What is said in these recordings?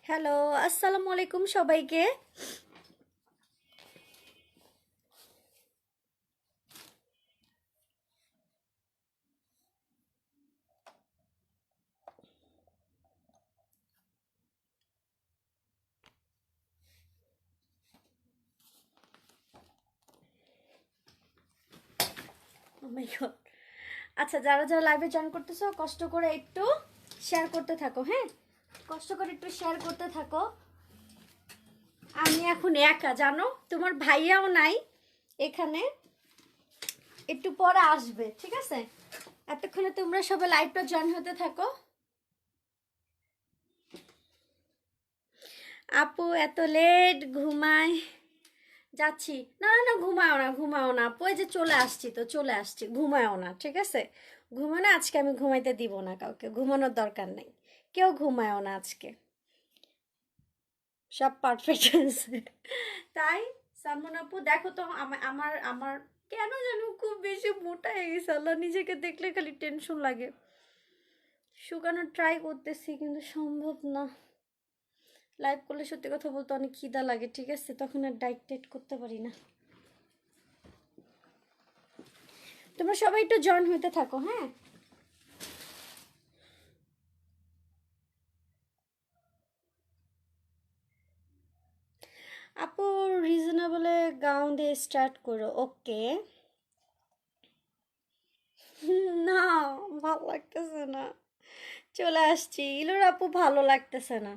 Hello, আসসালামু আলাইকুম সবাইকে। ও মাই গড। আচ্ছা, যারা যারা লাইভে জয়েন করতেছো কষ্ট করে একটু শেয়ার করতে থাকো, হ্যাঁ, কষ্ট করে একটু শেয়ার করতে থাকো। আমি এখন একা, জানো, তোমার ভাইয়াও নাই এখানে, একটু পরে আসবে, ঠিক আছে? এতক্ষণে তোমরা সবাই লাইভটা জয়েন হতে থাকো। আপু এত লেট ঘুমায় যাচ্ছি। না না না, ঘুমাও না, ঘুমাও না আপু, এই যে চলে আসছি, তো চলে আসছি, ঘুমাও না, ঠিক আছে? ঘুমাও না আজকে, আমি ঘুমাইতে দিব না কাউকে, ঘুমানোর দরকার নেই, কেউ ঘুমায়ও না আজকে, সব পারফেক্ট আছে। তাই সালমান আপু দেখো তো, আমার আমার আমার কেন জানো খুব বেশি মোটা হয়ে গেছে, আল্লাহ, নিজেকে দেখলে খালি টেনশন লাগে। শুকানোর ট্রাই করতেছি কিন্তু সম্ভব না। লাইভ করলে সত্যি কথা বলতে অনেক খিদা লাগে, ঠিক আছে, তখন আর ডাইট টাইট করতে পারি না। তোমরা সবাই একটু জয়েন হইতে থাকো, হ্যাঁ। আপু রিজনেবলে গাউন দিয়ে স্টার্ট করো, ওকে। না, ভালো লাগতেছে না, চলে আসছি। ইলোর আপু ভালো লাগতেছে না,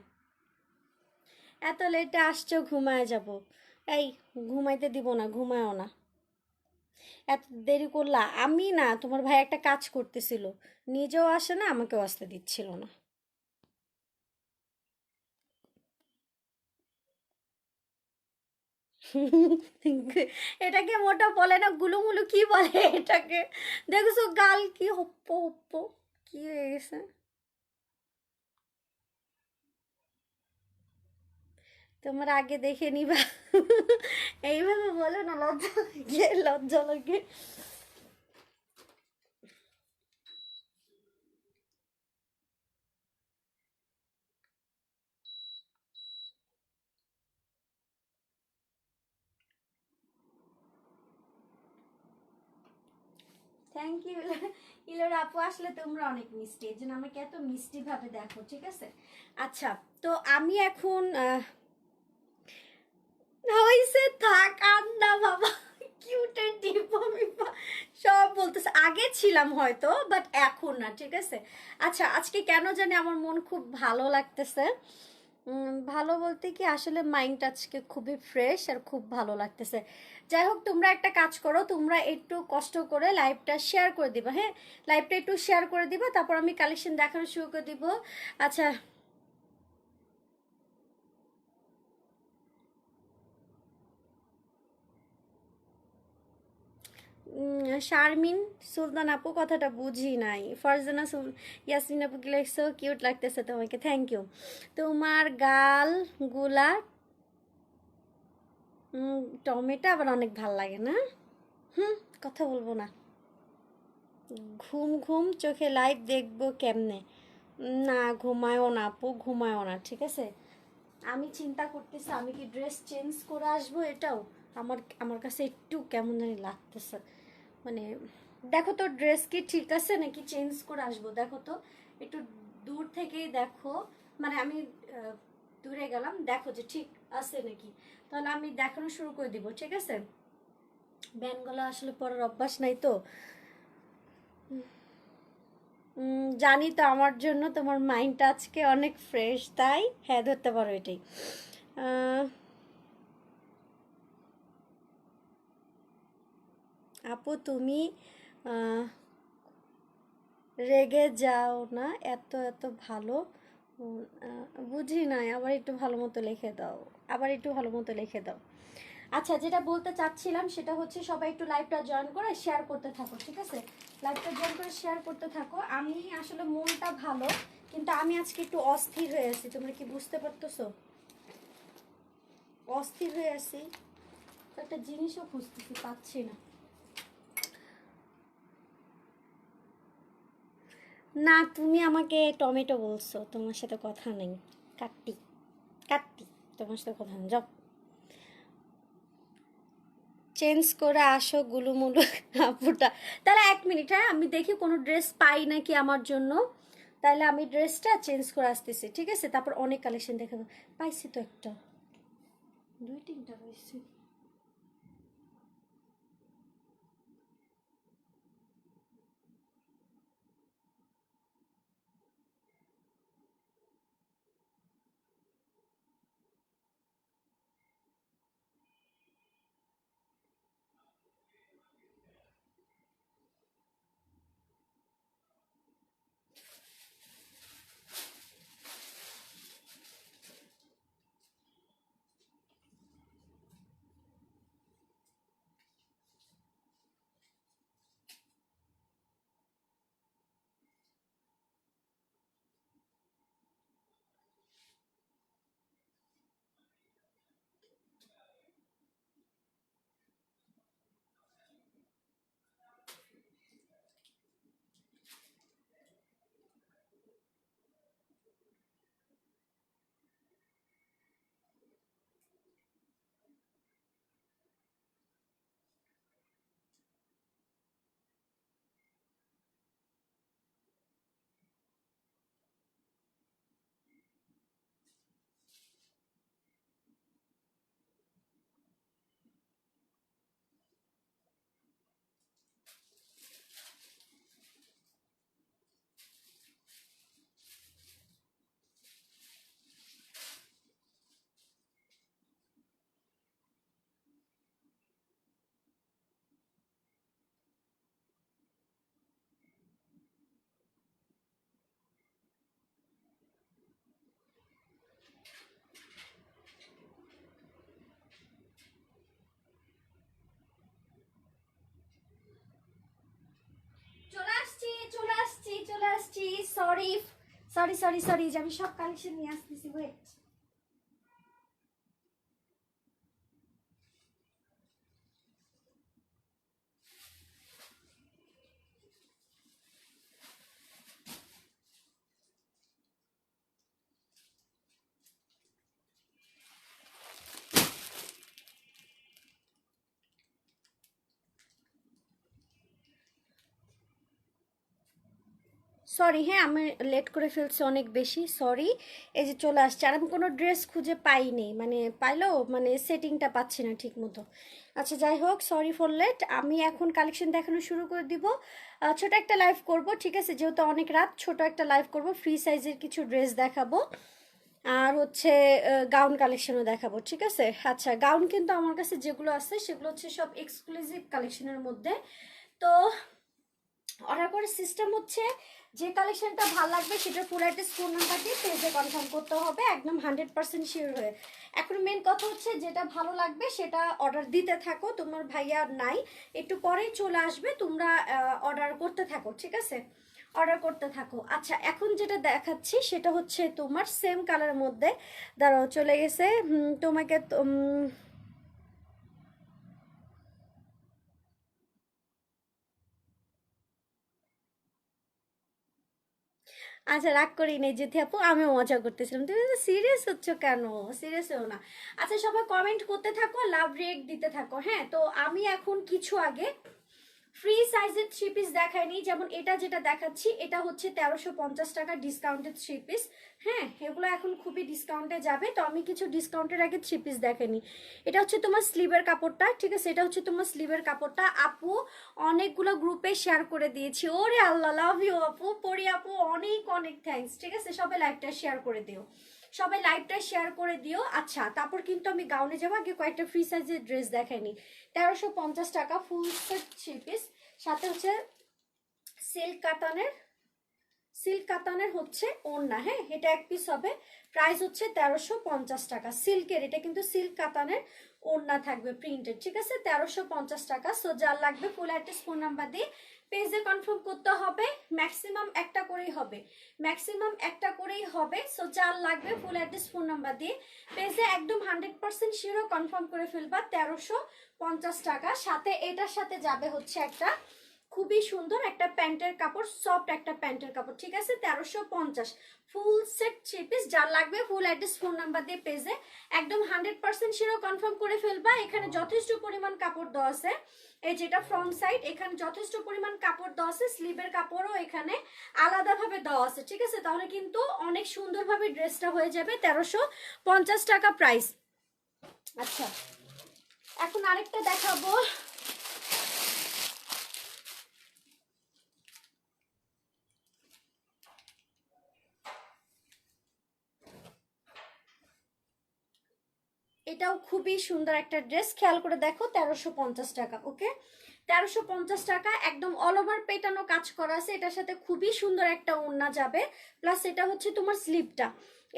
এত লেটে আসছো, ঘুমায় যাব। এই, ঘুমাইতে দিব না, ঘুমায়ও না, এত দেরি করলা। আমি না, তোমার ভাই একটা কাজ করতেছিল, নিজেও আসে না, আমাকেও আসতে দিচ্ছিল না। এটাকে মোটা বলে না, গুলুমুলু কি বলে এটাকে? দেখছো গাল কি হপ্পো হপ্পো, কি হয়ে গেছে? তোমার আগে দেখে নিবা। এইভাবে বলো না, লজ্জা লাগে, লজ্জা লাগে। Thank you. ইলোর আপু আসলে তোমরা অনেক মিষ্টি, এই জন্য আমাকে এত মিষ্টি ভাবে দেখো, ঠিক আছে? আচ্ছা, তো আমি এখন হইছে, থাক আর না বাবা। কিউটের ডিপো মিপো সব বলতেছে, আগে ছিলাম হয়তো, বাট এখন না, ঠিক আছে? আচ্ছা, আজকে কেন জানি আমার মন খুব ভালো লাগতেছে। ভালো বলতে কি, আসলে মাইন্ড আজকে খুবই ফ্রেশ আর খুব ভালো লাগতেছে। যাই হোক, তোমরা একটা কাজ করো, তোমরা একটু কষ্ট করে লাইভটা শেয়ার করে দিবা, হ্যাঁ, লাইভটা একটু শেয়ার করে দিবা, তারপর আমি কালেকশন দেখানো শুরু করে দিব। আচ্ছা, শারমিন সুলতান আপু, কথাটা বুঝি নাই। ফারজানা ইয়াসমিন আপু কি লাগছো, কিউট লাগতেছে তোমাকে, থ্যাংক ইউ। তোমার গাল গুলা টমেটো আবার অনেক ভাল লাগে না। হুম, কথা বলবো না। ঘুম ঘুম চোখে লাইভ দেখবো কেমনে? না, ঘুমায়ও না আপু, ঘুমায়ও না, ঠিক আছে? আমি চিন্তা করতেছি আমি কি ড্রেস চেঞ্জ করে আসবো, এটাও আমার আমার কাছে একটু কেমন জানি লাগতেছে। মানে দেখো তো, ড্রেস কি ঠিক আছে নাকি চেঞ্জ করে আসবো, দেখো তো, একটু দূর থেকেই দেখো। মানে আমি দূরে গেলাম, দেখো যে ঠিক আছে নাকি, তাহলে আমি দেখানো শুরু করে দিব, ঠিক আছে? ব্যানগলা আসলে পরার অভ্যাস নাই তো। জানি তো, আমার জন্য তোমার মাইন্ডটা আজকে অনেক ফ্রেশ, তাই হ্যাঁ, ধরতে পারো এটাই। আহ, আপু তুমি আহ, রেগে যাও না, এত এত ভালো। বুঝি নাই, আবার একটু ভালো মতো লিখে দাও, আবার একটু ভালো মতো লিখে দাও। আচ্ছা, যেটা বলতে চাচ্ছিলাম সেটা হচ্ছে, সবাই একটু লাইভটা জয়েন করে শেয়ার করতে থাকো, ঠিক আছে? লাইভটা জয়েন করে শেয়ার করতে থাকো। আমি আসলে মনটা ভালো, কিন্তু আমি আজকে একটু অস্থির হয়ে আছি, তোমরা কি বুঝতে পারতেছো? অস্থির হয়ে আছি, একটা জিনিসও খুঁজতেছি, পাচ্ছি না। না, তুমি আমাকে টমেটো বলছো, তোমার সাথে কথা নেই, কাটটি। কাটতি তোমার সাথে কথা না, যাও চেঞ্জ করে আসো গুলুমুলু আপুটা। তাহলে 1 মিনিট, হ্যাঁ আমি দেখি কোনো ড্রেস পাই নাকি আমার জন্য, তাহলে আমি ড্রেসটা চেঞ্জ করে আসতেছি, ঠিক আছে? তারপর অনেক কালেকশন দেখাবো। পাইছি তো একটা, 2-3টা পাইছি। চলে আসছি চলে আসছি চলে আসছি, সরি সরি সরি সরি, যে আমি সব কালেকশন নিয়ে আসতেছি, ওয়েট। সরি, হ্যাঁ আমি লেট করে ফেলছি অনেক বেশি, সরি। এই যে চলে আসছে, আর আমি কোনো ড্রেস খুঁজে পাইনি, মানে পাইলেও মানে সেটিংটা পাচ্ছি না ঠিক মতো। আচ্ছা যাই হোক, সরি ফর লেট। আমি এখন কালেকশন দেখানো শুরু করে দিব। ছোট একটা লাইভ করব, ঠিক আছে? যেহেতু অনেক রাত, ছোট একটা লাইভ করব, ফ্রি সাইজের কিছু ড্রেস দেখাবো, আর হচ্ছে গাউন কালেকশনও দেখাবো, ঠিক আছে? আচ্ছা, গাউন কিন্তু আমার কাছে যেগুলো আছে সেগুলো হচ্ছে সব এক্সক্লুসিভ কালেকশনের মধ্যে। তো অর্ডার করার সিস্টেম হচ্ছে, যে কালেকশনটা ভালো লাগবে সেটার পুরো অ্যাড্রেস, ফোন নাম্বার দিয়ে পেজে কনফার্ম করতে হবে, একদম 100% শিওর হয়ে। এখন মেন কথা হচ্ছে, যেটা ভালো লাগবে সেটা অর্ডার দিতে থাকো, তোমার ভাইয়া নাই, একটু পরেই চলে আসবে, তোমরা অর্ডার করতে থাকো, ঠিক আছে? অর্ডার করতে থাকো। আচ্ছা, এখন যেটা দেখাচ্ছি সেটা হচ্ছে তোমার সেম কালারের মধ্যে, দাঁড়াও চলে গেছে, তোমাকে আচ্ছা রাগ করি নেই জ্যোতি আপু, আমিও মজা করতেছিলাম, তুমি সিরিয়াস হচ্ছ কেন? সিরিয়াস হও না। আচ্ছা সবাই কমেন্ট করতে থাকো, লাভ রেক দিতে থাকো, হ্যাঁ? তো আমি এখন কিছু আগে ফ্রি সাইজের 3 পিস দেখাইনি, যেমন এটা যেটা দেখাচ্ছি এটা হচ্ছে 1350 টাকা ডিসকাউন্টেড 3 পিস। হ্যাঁ, এগুলো এখন খুবই ডিসকাউন্টে যাবে, তো আমি কিছু ডিসকাউন্টের আগে 3 পিস দেখাইনি। এটা হচ্ছে তোমার স্লিভের কাপড়টা, ঠিক আছে? এটা হচ্ছে তোমার স্লিভের কাপড়টা, আপু অনেকগুলো গ্রুপে শেয়ার করে দিয়েছি। ওরে আল্লাহ, লাভ ইউ আপু, পরি আপু, অনেক অনেক থ্যাঙ্কস, ঠিক আছে? সবাই লাইভটা শেয়ার করে দিও, সবাই লাইভটা শেয়ার করে দিও। আচ্ছা, তারপর কিন্তু আমি গাউনে যাবো, আগে কয়েকটা ফ্রি সাইজের ড্রেস দেখাইনি। 1350 টাকা ফুল সেট 3 পিস, সাথে হচ্ছে সিল্ক কাতানের, সিল্ক কাতানের হচ্ছে ওড়না, হ্যাঁ এটা 1 পিস হবে, প্রাইস হচ্ছে 1350 টাকা। সিল্কের, এটা কিন্তু সিল্ক কাতানের ওড়না থাকবে প্রিন্টেড, ঠিক আছে? 1350 টাকা। সো যার লাগবে ফুল অ্যাড্রেস, ফোন নাম্বার দিয়ে পেজে কনফার্ম করতে হবে, ম্যাক্সিমাম একটা করেই হবে, ম্যাক্সিমাম একটা করেই হবে। সো যার লাগবে ফুল অ্যাড্রেস, ফোন নাম্বার দিয়ে পেজে একদম 100% শিওর কনফার্ম করে ফেলবা। 1350 টাকা। সাথে এটার সাথে যাবে হচ্ছে একটা খুবই সুন্দর একটা প্যান্টের কাপড়, সফট একটা প্যান্টের কাপড়, ঠিক আছে? 1350 ফুল সেট 3 পিস। যার লাগবে ফুল অ্যাড্রেস ফোন নাম্বার দিয়ে পেজে একদম 100% শিওর কনফার্ম করে ফেলবা। এখানে যথেষ্ট পরিমাণ কাপড় দেওয়া আছে, এই যেটা ফ্রন্ট সাইড, এখানে যথেষ্ট পরিমাণ কাপড় দেওয়া আছে, স্লিভের কাপড়ও এখানে আলাদাভাবে দেওয়া আছে, ঠিক আছে? তাহলে কিন্তু অনেক সুন্দরভাবে ড্রেসটা হয়ে যাবে। 1350 টাকা প্রাইস। আচ্ছা, এখন আরেকটা দেখাবো। এটাও খুবই সুন্দর একটা ড্রেস, খেয়াল করে দেখো, 1350 টাকা। ওকে, 1350 টাকা, একদম অল ওভার পেটানো কাজ করা আছে। এটার সাথে খুবই সুন্দর একটা ওড়না যাবে, প্লাস এটা হচ্ছে তোমার স্লিভটা,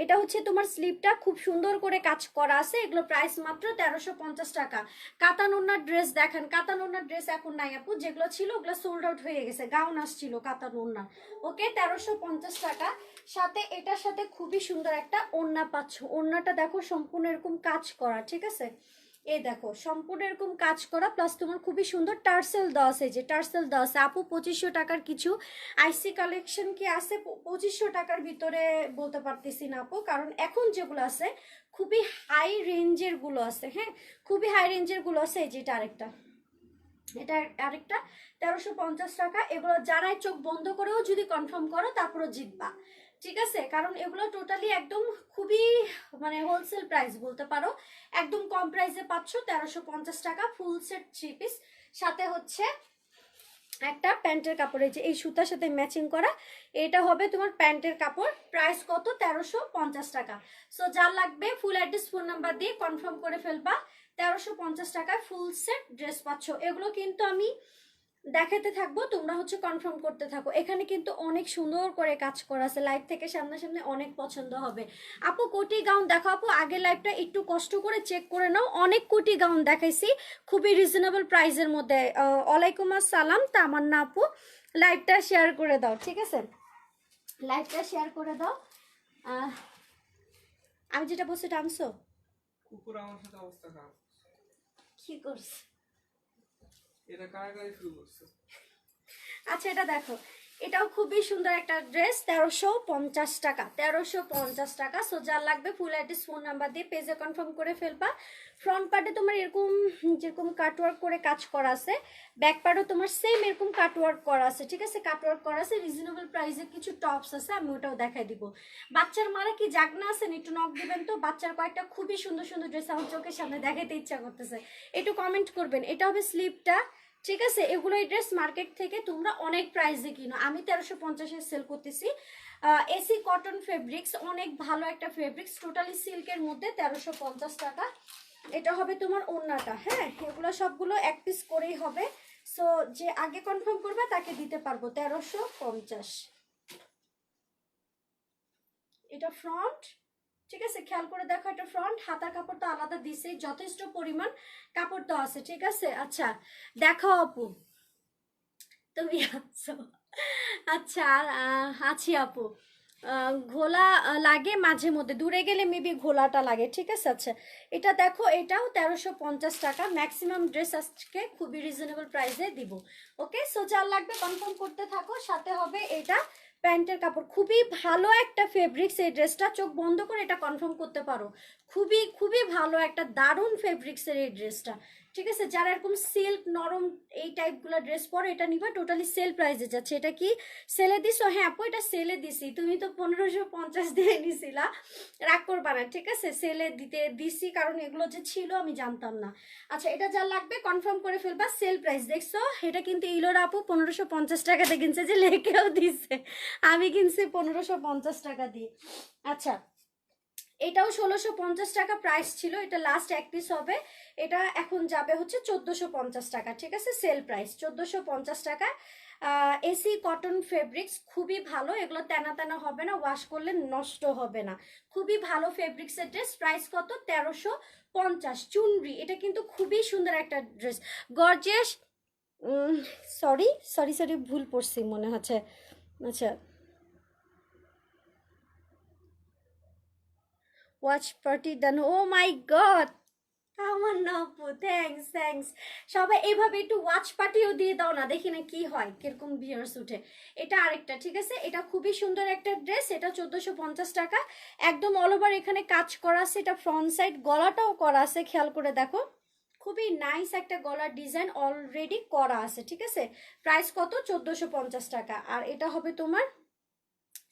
এটা হচ্ছে তোমার স্লিভটা খুব সুন্দর করে কাজ করা আছে। এগুলো প্রাইস মাত্র 1350 টাকা। কাতান ওড়নার ড্রেস দেখেন, কাতান ওড়নার ড্রেস এখন নাই আপু, যেগুলো ছিল ওগুলো সোল্ড আউট হয়ে গেছে, গাউন আসছিল কাতান ওড়না। ওকে, 1350 টাকা। সাথে এটার সাথে খুবই সুন্দর একটা ওড়না পাচ্ছ। ওড়নাটা দেখো সম্পূর্ণ এরকম কাজ করা, ঠিক আছে? এই দেখো সম্পূর্ণ এরকম কাজ করা, প্লাস তোমার খুবই সুন্দর টার্সেল দেওয়া আছে, যে টার্সেল দেওয়া আছে। আপু 2500 টাকার কিছু আইসি কালেকশন কি আছে 2500 টাকার ভিতরে? বলতে পারতেছি না আপু, কারণ এখন যেগুলো আছে খুবই হাই রেঞ্জের গুলো আছে। হ্যাঁ, খুবই হাই রেঞ্জের গুলো আছে। এই যেটা আরেকটা, এটা আরেকটা 1350 টাকা। এগুলো যারাই চোখ বন্ধ করেও যদি কনফার্ম করো তারপরে জিতবা, ঠিক আছে? কারণ এগুলো টোটালি একদম খুবই মানে হোলসেল প্রাইস বলতে পারো, একদম কম প্রাইসে পাচ্ছ। 1350 টাকা ফুল সেট 3 পিস, সাথে হচ্ছে একটা প্যান্টের কাপড়, এই যে এই সুতার সাথে ম্যাচিং করা, এটা হবে তোমার প্যান্টের কাপড়। প্রাইস কত? 1350 টাকা। সো যার লাগবে ফুল অ্যাড্রেস ফোন নাম্বার দিয়ে কনফার্ম করে ফেলবা। 1350 টাকায় ফুল সেট ড্রেস পাচ্ছ। এগুলো কিন্তু আমি দেখাতে থাকবো, তোমরা হচ্ছে কনফার্ম করতে থাকো। এখানে কিন্তু অনেক সুন্দর করে কাজ করা আছে, লাইভ থেকে সামনাসামনি অনেক পছন্দ হবে। আপু কোটি গাউন দেখো আপু, আগের লাইভটা একটু কষ্ট করে চেক করে নাও, অনেক কোটি গাউন দেখাইছি খুবই রিজনেবল প্রাইসের মধ্যে। ওয়ালাইকুম আসসালাম তামান্না আপু, লাইভটা শেয়ার করে দাও, ঠিক আছে? লাইভটা শেয়ার করে দাও। আমি যেটা বলছি এটা আনছো, কুকুর আমার সাথে অবস্থা খারাপ। কি করছে? এটা কারাগারি শুরু করছে। আচ্ছা, এটা দেখো, এটাও খুবই সুন্দর একটা ড্রেস, 1350 টাকা, 1350 টাকা। সো যার লাগবে ফুল অ্যাড্রেস ফোন নাম্বার দিয়ে পেজে কনফার্ম করে ফেলবা। ফ্রন্ট পার্টে তোমার এরকম যেরকম কাটওয়ার্ক করে কাজ করা আছে, ব্যাক পার্টও তোমার সেম এরকম কাটওয়ার্ক করা আছে, ঠিক আছে? কাটওয়ার্ক করা আছে, রিজনেবল প্রাইসে কিছু টপস আছে, আমি ওটাও দেখাই দিব। বাচ্চার মারা কি জাগনা আছেন? একটু নক দিবেন তো, বাচ্চার কয়েকটা খুবই সুন্দর সুন্দর ড্রেস আমার চোখের সামনে দেখাইতে ইচ্ছা করতেছে, একটু কমেন্ট করবেন। এটা হবে স্লিপটা, ঠিক আছে? এগুলো এই ড্রেস মার্কেট থেকে তোমরা অনেক প্রাইসে কিনো, আমি 1350-এ সেল করতেছি। এসি কটন ফেব্রিক্স, অনেক ভালো একটা ফেব্রিক্স, টোটালি সিল্কের মধ্যে, 1350 টাকা। এটা হবে তোমার ওড়নাটা। হ্যাঁ, এগুলো সবগুলো এক পিস করেই হবে। সো যে আগে কনফার্ম করবে তাকে দিতে পারবো 1350। এটা ফ্রন্ট, ঠিক আছে? খেয়াল করে দেখো, এটা ফ্রন্ট, হাতার কাপড় তো আলাদা দিছে, যথেষ্ট পরিমাণ কাপড় তো আছে, ঠিক আছে? আচ্ছা দেখো আপু, তুমি আছো? আচ্ছা, আছি আপু। ঘোলা লাগে মাঝে মধ্যে, দূরে গেলে মেবি ঘোলাটা লাগে, ঠিক আছে? আচ্ছা, এটা দেখো, এটাও 1350 টাকা। ম্যাক্সিমাম ড্রেস আজকে খুবই রিজনেবল প্রাইসে দিব। ওকে, সো যার লাগবে কনফার্ম করতে থাকো। সাথে হবে এটা প্যান্টের কাপড়, খুবই ভালো একটা ফেব্রিক্স। এই ড্রেসটা চোখ বন্ধ করে এটা কনফার্ম করতে পারো, খুবই খুবই ভালো একটা দারুণ ফেব্রিক্সের এই ড্রেসটা, ঠিক আছে? যারা এরকম সিল্ক নরম এই টাইপগুলো ড্রেস পরে এটা নিবা। টোটালি সেল প্রাইসে যাচ্ছে। এটা কি সেলে দিছো? হ্যাঁ আপু, এটা সেলে দিছি, তুমি তো 1550 দিয়ে নিছিলা, রাগ করবা না, ঠিক আছে? সেলে দিছি, কারণ এগুলো যে ছিল আমি জানতাম না। আচ্ছা, এটা যা লাগবে কনফার্ম করে ফেলবা। সেল প্রাইস দেখছো, এটা কিন্তু ইলোর আপু 1550 টাকাতে কিনছে, যে লেখেও দিছে, আমি কিনছি 1550 টাকা দিয়ে। আচ্ছা, এটাও 1650 টাকা প্রাইস ছিল, এটা লাস্ট এক পিস হবে। এটা এখন যাবে হচ্ছে 1450 টাকা, ঠিক আছে? সেল প্রাইস 1450 টাকা। এসি কটন ফেব্রিক্স, খুবই ভালো, এগুলো তেনা তেনা হবে না, ওয়াশ করলে নষ্ট হবে না, খুবই ভালো ফেব্রিক্সের ড্রেস। প্রাইস কত? 1350। চুনরি, এটা কিন্তু খুবই সুন্দর একটা dress, gorgeous. Sorry sorry sorry, ভুল পড়ছি মনে হচ্ছে। আচ্ছা, ওয়াচ পার্টি ডান, ও মাই গড, আমার না আপু, থ্যাঙ্কস থ্যাঙ্কস। সবাই এভাবে একটু ওয়াচ পার্টিও দিয়ে দাও না, দেখি না কি হয়, কিরকম ভিউয়ার্স উঠে। এটা আরেকটা, ঠিক আছে, এটা খুবই সুন্দর একটা ড্রেস, এটা 1450 টাকা। একদম অল ওভার এখানে কাজ করা আছে, এটা ফ্রন্ট সাইড, গলাটাও করা আছে, খেয়াল করে দেখো। খুবই নাইস একটা গলার ডিজাইন অলরেডি করা আছে, ঠিক আছে। প্রাইস কত? 1450 টাকা। আর এটা হবে তোমার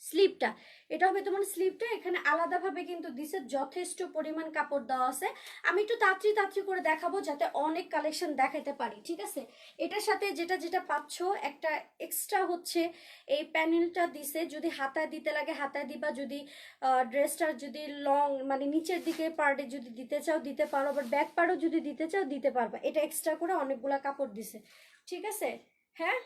স্লিপটা, এটা হবে তোমার স্লিপটা। এখানে আলাদাভাবে কিন্তু দিছে, যথেষ্ট পরিমাণ কাপড় দেওয়া আছে। আমি একটু তাড়াতাড়ি তাড়াতাড়ি করে দেখাবো যাতে অনেক কালেকশন দেখাতে পারি, ঠিক আছে। এটার সাথে যেটা যেটা পাচ্ছ, একটা এক্সট্রা হচ্ছে এই প্যানেলটা দিছে, যদি হাতায় দিতে লাগে হাতায় দিবা, যদি ড্রেসটার যদি লং মানে নিচের দিকে পার্টে যদি দিতে চাও দিতে পারো, আবার ব্যাক পার্টও যদি দিতে চাও দিতে পারবা। এটা এক্সট্রা করে অনেকগুলা কাপড় দিছে, ঠিক আছে। হ্যাঁ,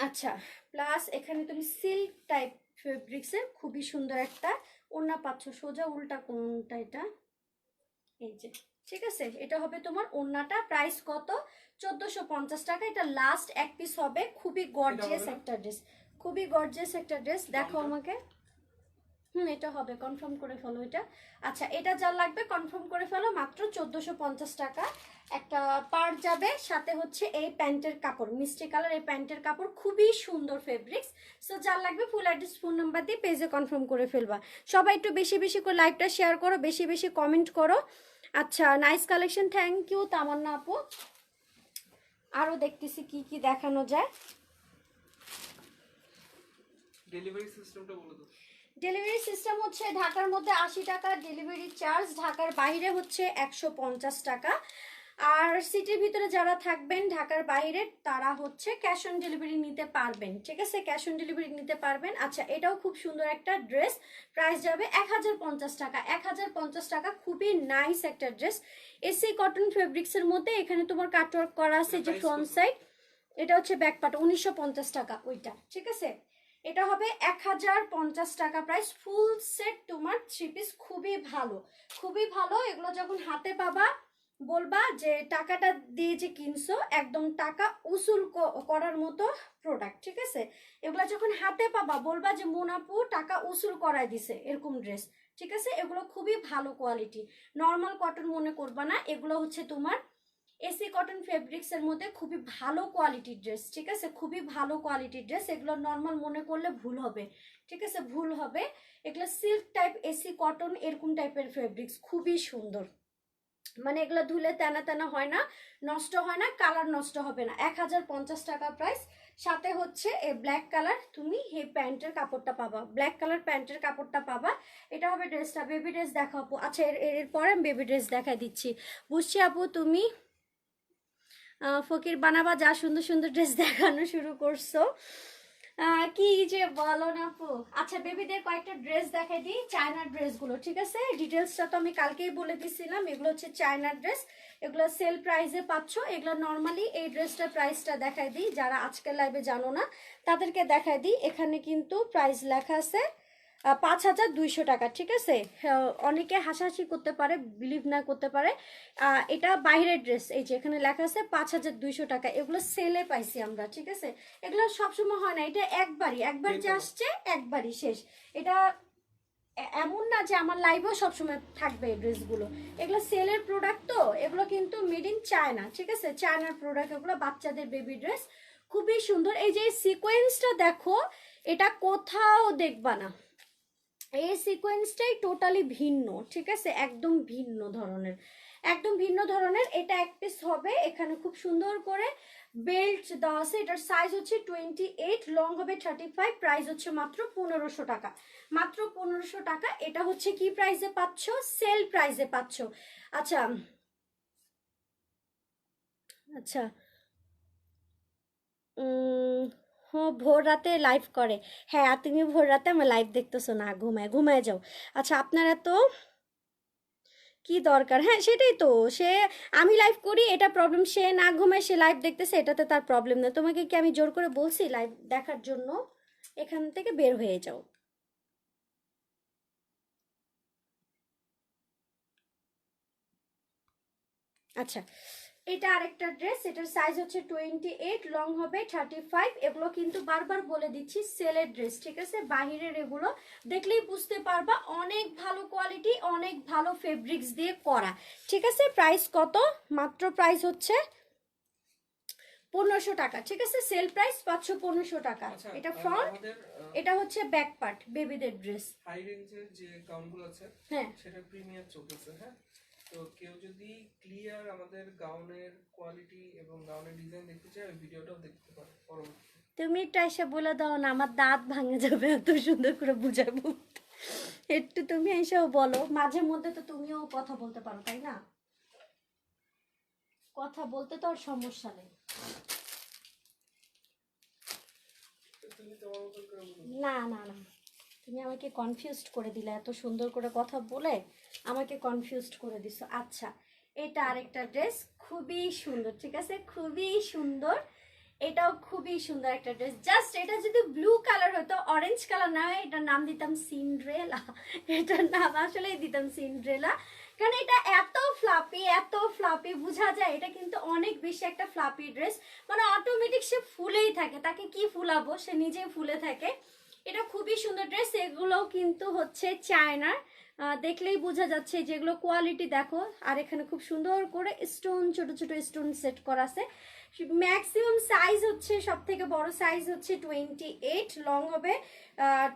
আচ্ছা, প্লাস এখানে তুমি সিল্ক টাইপ ফেব্রিক্সের খুবই সুন্দর একটা ওড়না পাচ্ছ, সোজা উল্টা কোনটা এটা, এই যে, ঠিক আছে। এটা হবে তোমার ওড়নাটা। প্রাইস কত? 1450 টাকা। এটা লাস্ট এক পিস হবে। খুবই গর্জিয়াস একটা ড্রেস, খুবই গর্জিয়াস একটা ড্রেস। দেখো আমাকে। এটা হবে, কনফার্ম করে ফেলো এটা। আচ্ছা, এটা যা লাগবে কনফার্ম করে ফেলো, মাত্র 1450 টাকা। একটা পার যাবে, সাথে হচ্ছে এই প্যান্টের কাপড়, মিষ্টি কালার এই প্যান্টের কাপড়, খুবই সুন্দর ফেব্রিক্স। সো যা লাগবে ফুল অ্যাড্রেস ফোন নাম্বার দিয়ে পেজে কনফার্ম করে ফেলবা। সবাই একটু বেশি বেশি করে লাইভটা শেয়ার করো, বেশি বেশি কমেন্ট করো। আচ্ছা, নাইস কালেকশন, থ্যাংক ইউ তামান্না আপু। আরও দেখতেছি কি কি দেখানো যায়। ডেলিভারি সিস্টেমটা বলে দাও। ডেলিভারি সিস্টেম হচ্ছে ঢাকার মধ্যে 80 টাকা ডেলিভারি চার্জ, ঢাকার বাইরে হচ্ছে 150 টাকা। আর সিটির ভিতরে যারা থাকবেন ঢাকার বাইরে, তারা হচ্ছে ক্যাশ অন ডেলিভারি নিতে পারবেন, ঠিক আছে, ক্যাশ অন ডেলিভারি নিতে পারবেন। আচ্ছা, এটাও খুব সুন্দর একটা ড্রেস, প্রাইস যাবে 1050 টাকা। 1050 টাকা, খুবই নাইস একটা ড্রেস, এসি কটন ফেব্রিক্সের মধ্যে। এখানে তোমার কাটওয়ার্ক করা আছে, যে ফ্রন্ট সাইড, এটা হচ্ছে ব্যাক পার্ট, 1950 টাকা ওইটা, ঠিক আছে। এটা হবে 1050 টাকা প্রাইস, ফুল সেট তোমার থ্রি পিস, খুবই ভালো, খুবই ভালো। এগুলো যখন হাতে পাবা বলবা যে টাকাটা দিয়ে যে কিনছো, একদম টাকা উসুল করার মতো প্রোডাক্ট, ঠিক আছে। এগুলো যখন হাতে পাবা বলবা যে মোনাপু টাকা উসুল করায় দিছে, এরকম ড্রেস, ঠিক আছে। এগুলো খুবই ভালো কোয়ালিটি, নর্মাল কটন মনে করবা না, এগুলো হচ্ছে তোমার এসি কটন ফেব্রিক্স এর মধ্যে খুবই ভালো কোয়ালিটির ড্রেস, ঠিক আছে, খুবই ভালো কোয়ালিটির ড্রেস। এগুলো নর্মাল মনে করলে ভুল হবে, ঠিক আছে, ভুল হবে। এগুলো সিল্ক টাইপ এসি কটন এরকম টাইপের ফেব্রিক্স, খুবই সুন্দর। মানে এগুলো ধুলে তেনা তেনা হয় না, নষ্ট হয় না, কালার নষ্ট হবে না। 1050 টাকা প্রাইস। সাথে হচ্ছে এই ব্ল্যাক কালার তুমি এই প্যান্টের কাপড়টা পাবা, ব্ল্যাক কালার প্যান্টের কাপড়টা পাবা। এটা হবে ড্রেসটা। বেবি ড্রেস দেখাবো। আচ্ছা, এরপরে আমি বেবি ড্রেস দেখাই দিচ্ছি। বুঝছি আপু, তুমি ফকির বানাবা, যা সুন্দর সুন্দর ড্রেস দেখানো শুরু করছো, কি যে বলো না আপু। আচ্ছা, বেবিদের কয়েকটা ড্রেস দেখাই দিই, চায়নার ড্রেসগুলো, ঠিক আছে। ডিটেলসটা তো আমি কালকেই বলে দিছিলাম, এগুলো হচ্ছে চায়নার ড্রেস, এগুলো সেল প্রাইসে পাচ্ছ। এগুলো নর্মালি এই ড্রেসটার প্রাইসটা দেখাই দিই, যারা আজকের লাইভে জানো না তাদেরকে দেখাই দিই। এখানে কিন্তু প্রাইস লেখা আছে 5200 টাকা, ঠিক আছে। অনেকে হাসাহাসি করতে পারে, বিলিভ না করতে পারে, এটা বাইরের ড্রেস। এই যে এখানে লেখা আছে 5200 টাকা, এগুলো সেলে পাইছি আমরা, ঠিক আছে। এগুলো সবসময় হয় না, এটা একবার যে আসছে একবারই শেষ। এটা এমন না যে আমার লাইভেও সবসময় থাকবে এই ড্রেসগুলো, এগুলো সেলের প্রোডাক্ট, তো এগুলো কিন্তু মেড ইন চায়না, ঠিক আছে, চায়নার প্রোডাক্ট এগুলো, বাচ্চাদের বেবি ড্রেস, খুবই সুন্দর। এই যে সিকোয়েন্সটা দেখো, এটা কোথাও দেখবা না, এই সিকোয়েন্সটাই টোটালি ভিন্ন, ঠিক আছে, একদম ভিন্ন ধরনের, একদম ভিন্ন ধরনের। এটা এক পিস হবে, এখানে খুব সুন্দর করে বেল্ট দেওয়া আছে। এটার সাইজ হচ্ছে 28, লং হবে 35, প্রাইস হচ্ছে মাত্র 1500 টাকা, মাত্র 1500 টাকা। এটা হচ্ছে কি প্রাইসে পাচ্ছ? সেল প্রাইসে পাচ্ছ। আচ্ছা আচ্ছা, ভোর রাতে লাইভ করে। হ্যাঁ, আর তুমি ভোর রাতে আমার লাইভ দেখতেছো না, ঘুমায় ঘুমায় যাও। আচ্ছা, আপনারা তো কি দরকার, হ্যাঁ সেটাই তো, সে আমি লাইভ করি এটা প্রবলেম, সে না ঘুমায় সে লাইভ দেখতেছে, এটাতে তার প্রবলেম না। তোমাকে কি আমি জোর করে বলছি লাইভ দেখার জন্য? এখান থেকে বের হয়ে যাও। আচ্ছা, এটা আরেকটা ড্রেস, এটার সাইজ হচ্ছে 28, লং হবে 35। এগুলো কিন্তু বারবার বলে দিচ্ছি সেলের ড্রেস, ঠিক আছে? বাহিরের এগুলো দেখলেই বুঝতে পারবা অনেক ভালো কোয়ালিটি, অনেক ভালো ফেব্রিক্স দিয়ে করা, ঠিক আছে? প্রাইস কত? মাত্র প্রাইস হচ্ছে 1500 টাকা, ঠিক আছে? সেল প্রাইস 500-1500 টাকা। আচ্ছা, এটা ফ্রন্ট, আমাদের এটা হচ্ছে ব্যাক পার্ট, বেবিদের ড্রেস। হাই রেঞ্জের যে গাউনগুলো আছে হ্যাঁ, সেটা প্রিমিয়ার চলতেছে, হ্যাঁ। তো কেউ যদি ক্লিয়ার আমাদের গাউনের কোয়ালিটি এবং গাউনের ডিজাইন দেখতে চায়, ওই ভিডিওটাও দেখতে পারে পরবর্তীতে। তুমি এটা এসে বলে দাও না, আমার দাঁত ভাঙে যাবে এত সুন্দর করে বুঝাবো। একটু তুমি এসেও বলো, মাঝে মধ্যে তো তুমিও কথা বলতে পারো, তাই না? কথা বলতে তো আর সমস্যা নেই। তো তুমি তোমার মতন করে বলো। না না না, তুমি আমাকে কনফিউজড করে দিলে, এত সুন্দর করে কথা বলে আমাকে কনফিউজড করে দিছো। আচ্ছা, এটা আরেকটা ড্রেস, খুবই সুন্দর, ঠিক আছে? খুবই সুন্দর, এটাও খুবই সুন্দর একটা ড্রেস। জাস্ট এটা যদি ব্লু কালার হতো, অরেঞ্জ কালার না হয়, এটার নাম দিতাম সিন্ড্রেলা। এটার নাম আসলেই দিতাম সিন্ড্রেলা, কারণ এটা এত ফ্লাপি বোঝা যায় এটা কিন্তু অনেক বেশি একটা ফ্লাপি ড্রেস, মানে অটোমেটিক সে ফুলেই থাকে, তাকে কি ফুলাবো, সে নিজেই ফুলে থাকে। এটা খুবই সুন্দর ড্রেস। এগুলোও কিন্তু হচ্ছে চায়নার, দেখলেই বোঝা যাচ্ছে যেগুলো কোয়ালিটি দেখো। আর এখানে খুব সুন্দর করে স্টোন, ছোট ছোট স্টোন সেট করা আছে। ম্যাক্সিমাম সাইজ হচ্ছে, সব থেকে বড় সাইজ হচ্ছে 28, লং হবে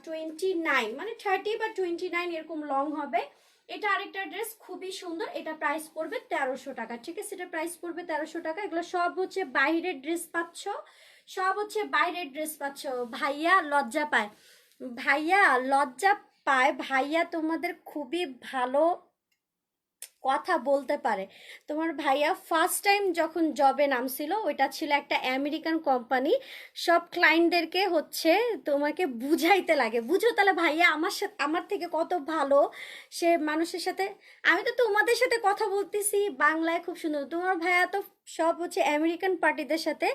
29, মানে 30 বা 29 এরকম লং হবে। এটা আরেকটা ড্রেস, খুবই সুন্দর। এটা প্রাইস পড়বে 1300 টাকা, ঠিক আছে? এটা প্রাইস পড়বে 1300 টাকা। এগুলো সব হচ্ছে বাইরের ড্রেস পাচ্ছ, সব হচ্ছে বাইরের ড্রেস পাচ্ছ। ভাইয়া লজ্জা পায়, ভাইয়া লজ্জা পায়, ভাইয়া তোমাদের খুবই ভালো কথা বলতে পারে। তোমার ভাইয়া ফার্স্ট টাইম যখন জবে নামছিল, ওইটা ছিল একটা আমেরিকান কোম্পানি। সব ক্লায়েন্টদেরকে হচ্ছে তোমাকে বুঝাইতে লাগে, বুঝো তাহলে ভাইয়া আমার সাথে, আমার থেকে কত ভালো সে মানুষের সাথে। আমি তো তোমাদের সাথে কথা বলতেছি বাংলায় খুব সুন্দর, তোমার ভাইয়া তো সব হচ্ছে আমেরিকান পার্টিদের সাথে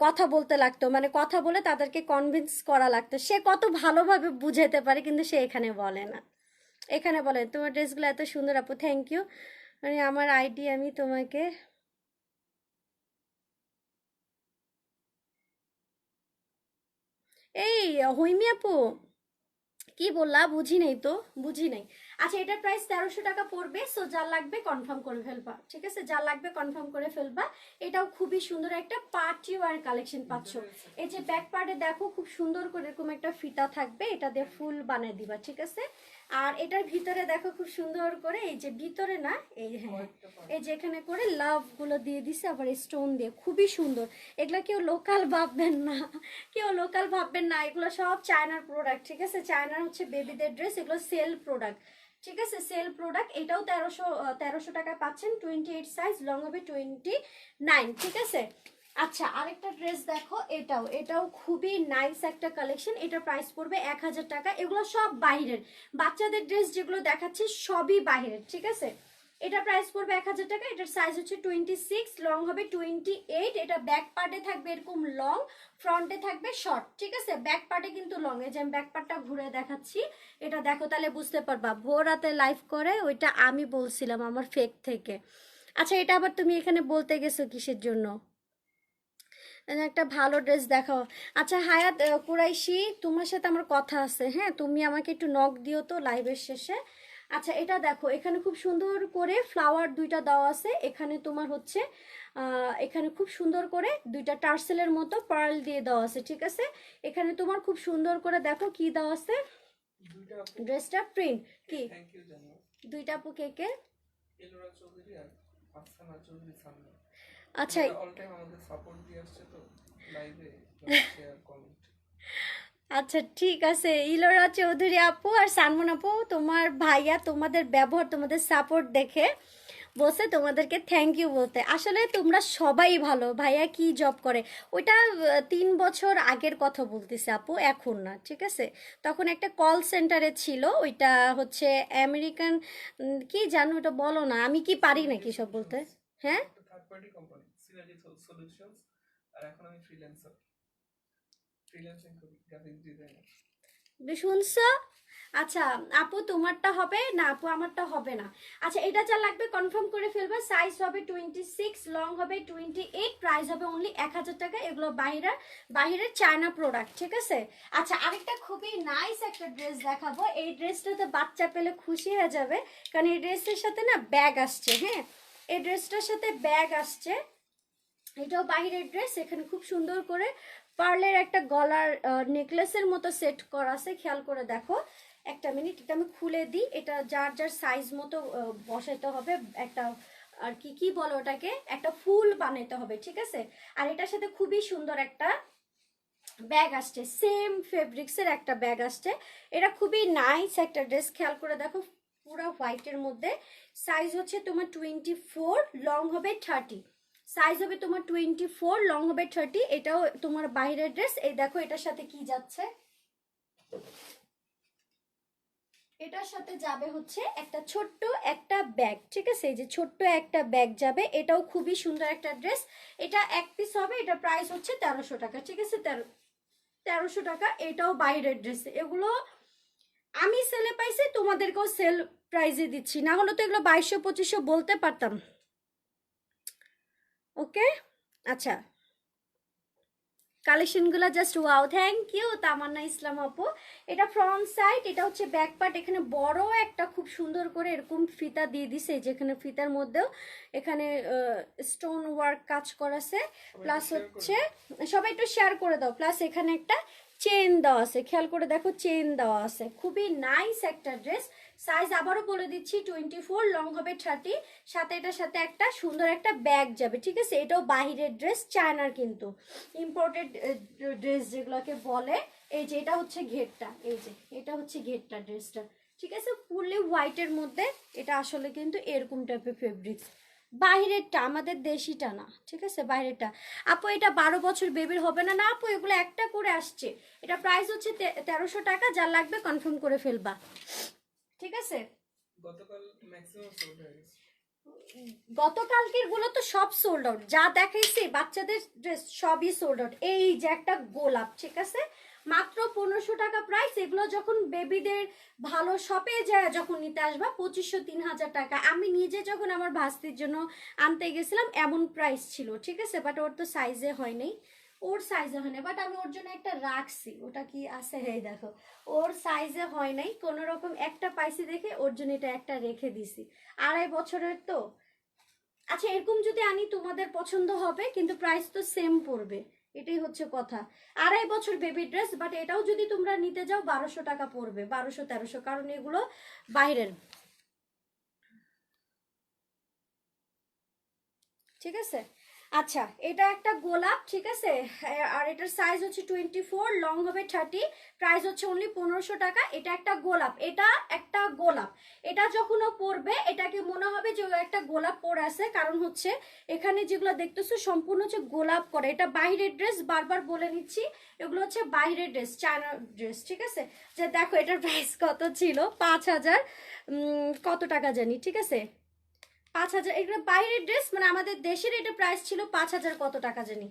কথা বলতে লাগতো, মানে কথা বলে তাদেরকে কনভিন্স করা লাগতো। সে কত ভালোভাবে বুঝাইতে পারে, কিন্তু সে এখানে বলে না। এখানে বলে তোমার ড্রেসগুলো এত সুন্দর আপু, থ্যাংক ইউ। মানে আমার আইডি আমি তোমাকে, এই হৈমি আপু কি বললা, বুঝি নাই তো, বুঝি নাই। আচ্ছা, এটার প্রাইস 1300 টাকা পড়বে। সো যার লাগবে কনফার্ম করে ফেলবা, ঠিক আছে? যার লাগবে কনফার্ম করে ফেলবা। এটাও খুবই সুন্দর একটা পার্টি ওয়্যার কালেকশন পাচ্ছ। এই যে ব্যাক পার্টে দেখো খুব সুন্দর করে এরকম একটা ফিতা থাকবে, এটা দিয়ে ফুল বানিয়ে দিবা, ঠিক আছে? আর এটার ভিতরে দেখো খুব সুন্দর করে, এই যে ভিতরে না, এই হ্যাঁ, এই যে এখানে করে লাভ গুলো দিয়ে দিছে, আবার স্টোন দিয়ে, খুবই সুন্দর। এগুলা কেউ লোকাল ভাববেন না, কেউ লোকাল ভাববেন না, এগুলো সব চায়নার প্রোডাক্ট, ঠিক আছে? চায়নার হচ্ছে বেবিদের ড্রেস, এগুলো সেল প্রোডাক্ট, ঠিক আছে? Sell product. এটাও 1300 টাকায় পাচ্ছেন। 28 সাইজ, লং হবে 29, ঠিক আছে? আচ্ছা, আরেকটা ড্রেস দেখো, এটাও খুবই নাইস একটা কালেকশন। এটা প্রাইস পড়বে 1000 টাকা। এগুলো সব বাইরের, বাচ্চাদের ড্রেস যেগুলো দেখাচ্ছি সবই বাইরের, ঠিক আছে? এটা প্রাইস পড়বে 1000 টাকা। এটার সাইজ হচ্ছে 26, লং হবে 28। এটা ব্যাক পার্টে থাকবে এরকম লং, ফ্রন্টে থাকবে শর্ট, ঠিক আছে? ব্যাক পার্টে কিন্তু লং। এই যে আমি ব্যাক পার্টটা ঘুরে দেখাচ্ছি, এটা দেখো, তাহলে বুঝতে পারবা। ভোর রাতে লাইভ করে ওইটা আমি বলছিলাম আমার ফেক থেকে। আচ্ছা, এটা আবার তুমি এখানে বলতে গেছো কিসের জন্য? একটা ভালো ড্রেস দেখাও। আচ্ছা হায়াত কুরাইশি, তোমার সাথে আমার কথা আছে, হ্যাঁ? তুমি আমাকে একটু নক দিও তো লাইভের শেষে। আচ্ছা, এটা দেখো, এখানে খুব সুন্দর করে ফ্লাওয়ার দুইটা দেওয়া আছে। এখানে তোমার হচ্ছে এখানে খুব সুন্দর করে দুইটা টার্সেলের মতো পার্ল দিয়ে দেওয়া আছে, ঠিক আছে? এখানে তোমার খুব সুন্দর করে দেখো কি দেওয়া আছে, ড্রেসটা প্রিন্ট কি। থ্যাংক ইউ জানাও দুইটা আপু কে কে? এলোরা চৌধুরী আর আফসানা চৌধুরী সামনে। আচ্ছা, অল টাইম আমাদের সাপোর্ট দিয়ে আসছে, তো লাইভে শেয়ার কমেন্ট। আচ্ছা ঠিক আছে, ইলোরা চৌধুরী আপু আর সানমন আপু, তোমার ভাইয়া তোমাদের ব্যবহার, তোমাদের সাপোর্ট দেখে বলছে তোমাদেরকে থ্যাংক ইউ বলতে। আসলে তোমরা সবাই ভালো। ভাইয়া কি জব করে? ওইটা 3 বছর আগের কথা বলতেছে আপু, এখন না, ঠিক আছে? তখন একটা কল সেন্টারে ছিল, ওইটা হচ্ছে আমেরিকান, কি জানো ওটা, বলো না, আমি কি পারি নাকি সব বলতে? হ্যাঁ, third party company Scenery Solutions, আর এখন আমি ফ্রিল্যান্সিং করি, গ্রাফিক্স ডিজাইনার। শুনছো? আচ্ছা আপু তোমারটা হবে না, আপু আমারটা হবে না। আচ্ছা এটা যা লাগবে কনফার্ম করে ফেলবে। সাইজ হবে 26, লং হবে 28, প্রাইস হবে অনলি 1000 টাকা। এগুলো বাইরের চায়না প্রোডাক্ট, ঠিক আছে। আচ্ছা আরেকটা খুবই নাইস একটা ড্রেস দেখাবো। এই ড্রেসটাতে বাচ্চা পেলে খুশি হয়ে যাবে, কারণ এই ড্রেসের সাথে না ব্যাগ আসছে। হ্যাঁ, এই ড্রেসটার সাথে ব্যাগ আসছে। এটাও বাইরের ড্রেস। এখানে খুব সুন্দর করে পার্লের একটা গলার নেকলেসের মতো সেট করা আছে, খেয়াল করে দেখো। একটা মিনিট, এটা আমি খুলে দিই। এটা যার যার সাইজ মতো বসাইতে হবে। একটা আর কি কি বলো ওটাকে, একটা ফুল বানাইতে হবে, ঠিক আছে। আর এটার সাথে খুবই সুন্দর একটা ব্যাগ আসছে, সেম ফেব্রিক্সের একটা ব্যাগ আসছে। এটা খুবই নাইস একটা ড্রেস, খেয়াল করে দেখো। পুরো হোয়াইটের মধ্যে। সাইজ হচ্ছে তোমার 24, লং হবে 30। সাইজ হবে তোমার 24, লং হবে 30। এটাও তোমার বাইরের ড্রেস। এই দেখো এটার সাথে কি যাচ্ছে, এটার সাথে যাবে হচ্ছে একটা ছোট্ট একটা ব্যাগ, ঠিক আছে। এই যে ছোট্ট একটা ব্যাগ যাবে। এটাও খুবই সুন্দর একটা ড্রেস। এটা এক পিস হবে। এটা প্রাইস হচ্ছে 1300 টাকা, ঠিক আছে। 1300 টাকা। এটাও বাইরের ড্রেস। এগুলো আমি সেলে পাইছি, তোমাদেরকেও সেল প্রাইজে দিচ্ছি, না হলে তো এগুলো 2200 2500 বলতে পারতাম। ওকে, আচ্ছা কালেকশনগুলো জাস্ট ওয়াও, থ্যাংক ইউ তামান্না ইসলাম আপু। এটা ফ্রন্ট সাইড, এটা হচ্ছে ব্যাক পার্ট। এখানে বড় একটা খুব সুন্দর করে এরকম ফিতা দিয়ে দিছে, যেখানে ফিতার মধ্যেও এখানে স্টোন ওয়ার্ক কাজ করাছে। প্লাস হচ্ছে সবাই একটু শেয়ার করে দাও। প্লাস এখানে একটা চেন দেওয়া আছে, খেয়াল করে দেখো, চেন দেওয়া আছে। খুবই নাইস একটা ড্রেস। সাইজ আবারও বলে দিচ্ছি 24, লং হবে 30। সাথে এটার সাথে একটা সুন্দর একটা ব্যাগ যাবে, ঠিক আছে। এটাও বাহিরের ড্রেস, চায়নার কিন্তু ইম্পোর্টেড ড্রেস যেগুলোকে বলে। এই যে এটা হচ্ছে ঘেরটা, এই যে এটা হচ্ছে ঘেরটা ড্রেসটা, ঠিক আছে। ফুললি হোয়াইটের মধ্যে। এটা আসলে কিন্তু এরকম টাইপের ফেব্রিক্স। বাইরেরটা, আমাদের দেশিটা না, ঠিক আছে, বাইরেরটা। আপু এটা 12 বছর বেবির হবে না? না আপু, এগুলো একটা করে আসছে। এটা প্রাইস হচ্ছে 1300 টাকা। যা লাগবে কনফার্ম করে ফেলবা, ঠিক আছে। গতকাল ম্যাক্সিমাম সোল্ড হয়ে গেছে। গতকালকের গুলো তো সব সোল্ড আউট, যা দেখাইছি বাচ্চাদের ড্রেস সবই সোল্ড আউট। এই যে একটা গোলাপ, ঠিক আছে, মাত্র 1500 টাকা প্রাইস। এগুলো যখন বেবিদের ভালো শপে যায় যখন নিতে আসবা 2500 3000 টাকা। আমি নিজে যখন আমার ভাস্তির জন্য আনতে গেছিলাম এমন প্রাইস ছিল, ঠিক আছে। বাট ওর তো সাইজে হয় নাই, ওর সাইজে হয় না। বাট আমি ওর জন্য একটা রাখছি, ওটা কি আছে, এই দেখো, ওর সাইজে হয় নাই। কোনো রকম একটা পাইছি দেখে ওর জন্য এটা একটা রেখে দিছি। 2.5 বছরের তো। আচ্ছা এরকম যদি আনি তোমাদের পছন্দ হবে, কিন্তু প্রাইস তো সেম পড়বে, এটাই হচ্ছে কথা। 2.5 বছর বেবি ড্রেস, বাট এটাও যদি তোমরা নিতে যাও 1200 টাকা পড়বে, 1200 1300, কারণ এগুলো বাইরের, ঠিক আছে। আচ্ছা এটা একটা গোলাপ, ঠিক আছে। আর এটার সাইজ হচ্ছে 24, লং হবে 30। প্রাইস হচ্ছে অনলি 1500 টাকা। এটা একটা গোলাপ, এটা একটা গোলাপ। এটা যখন ও পরবে এটাকে মনে হবে যে ও একটা গোলাপ পরে আছে, কারণ হচ্ছে এখানে যেগুলো দেখতেছো সম্পূর্ণ হচ্ছে গোলাপ করে। এটা বাইরের ড্রেস, বারবার বলে নিচ্ছি, এগুলো হচ্ছে বাইরের ড্রেস, চায়না ড্রেস, ঠিক আছে। যে দেখো এটার প্রাইস কত ছিল, 5000 কত টাকা জানি, ঠিক আছে, 5000। এগুলো বাইরের ড্রেস, মানে আমাদের দেশের এটা প্রাইস ছিল 5000 কত টাকা জানি।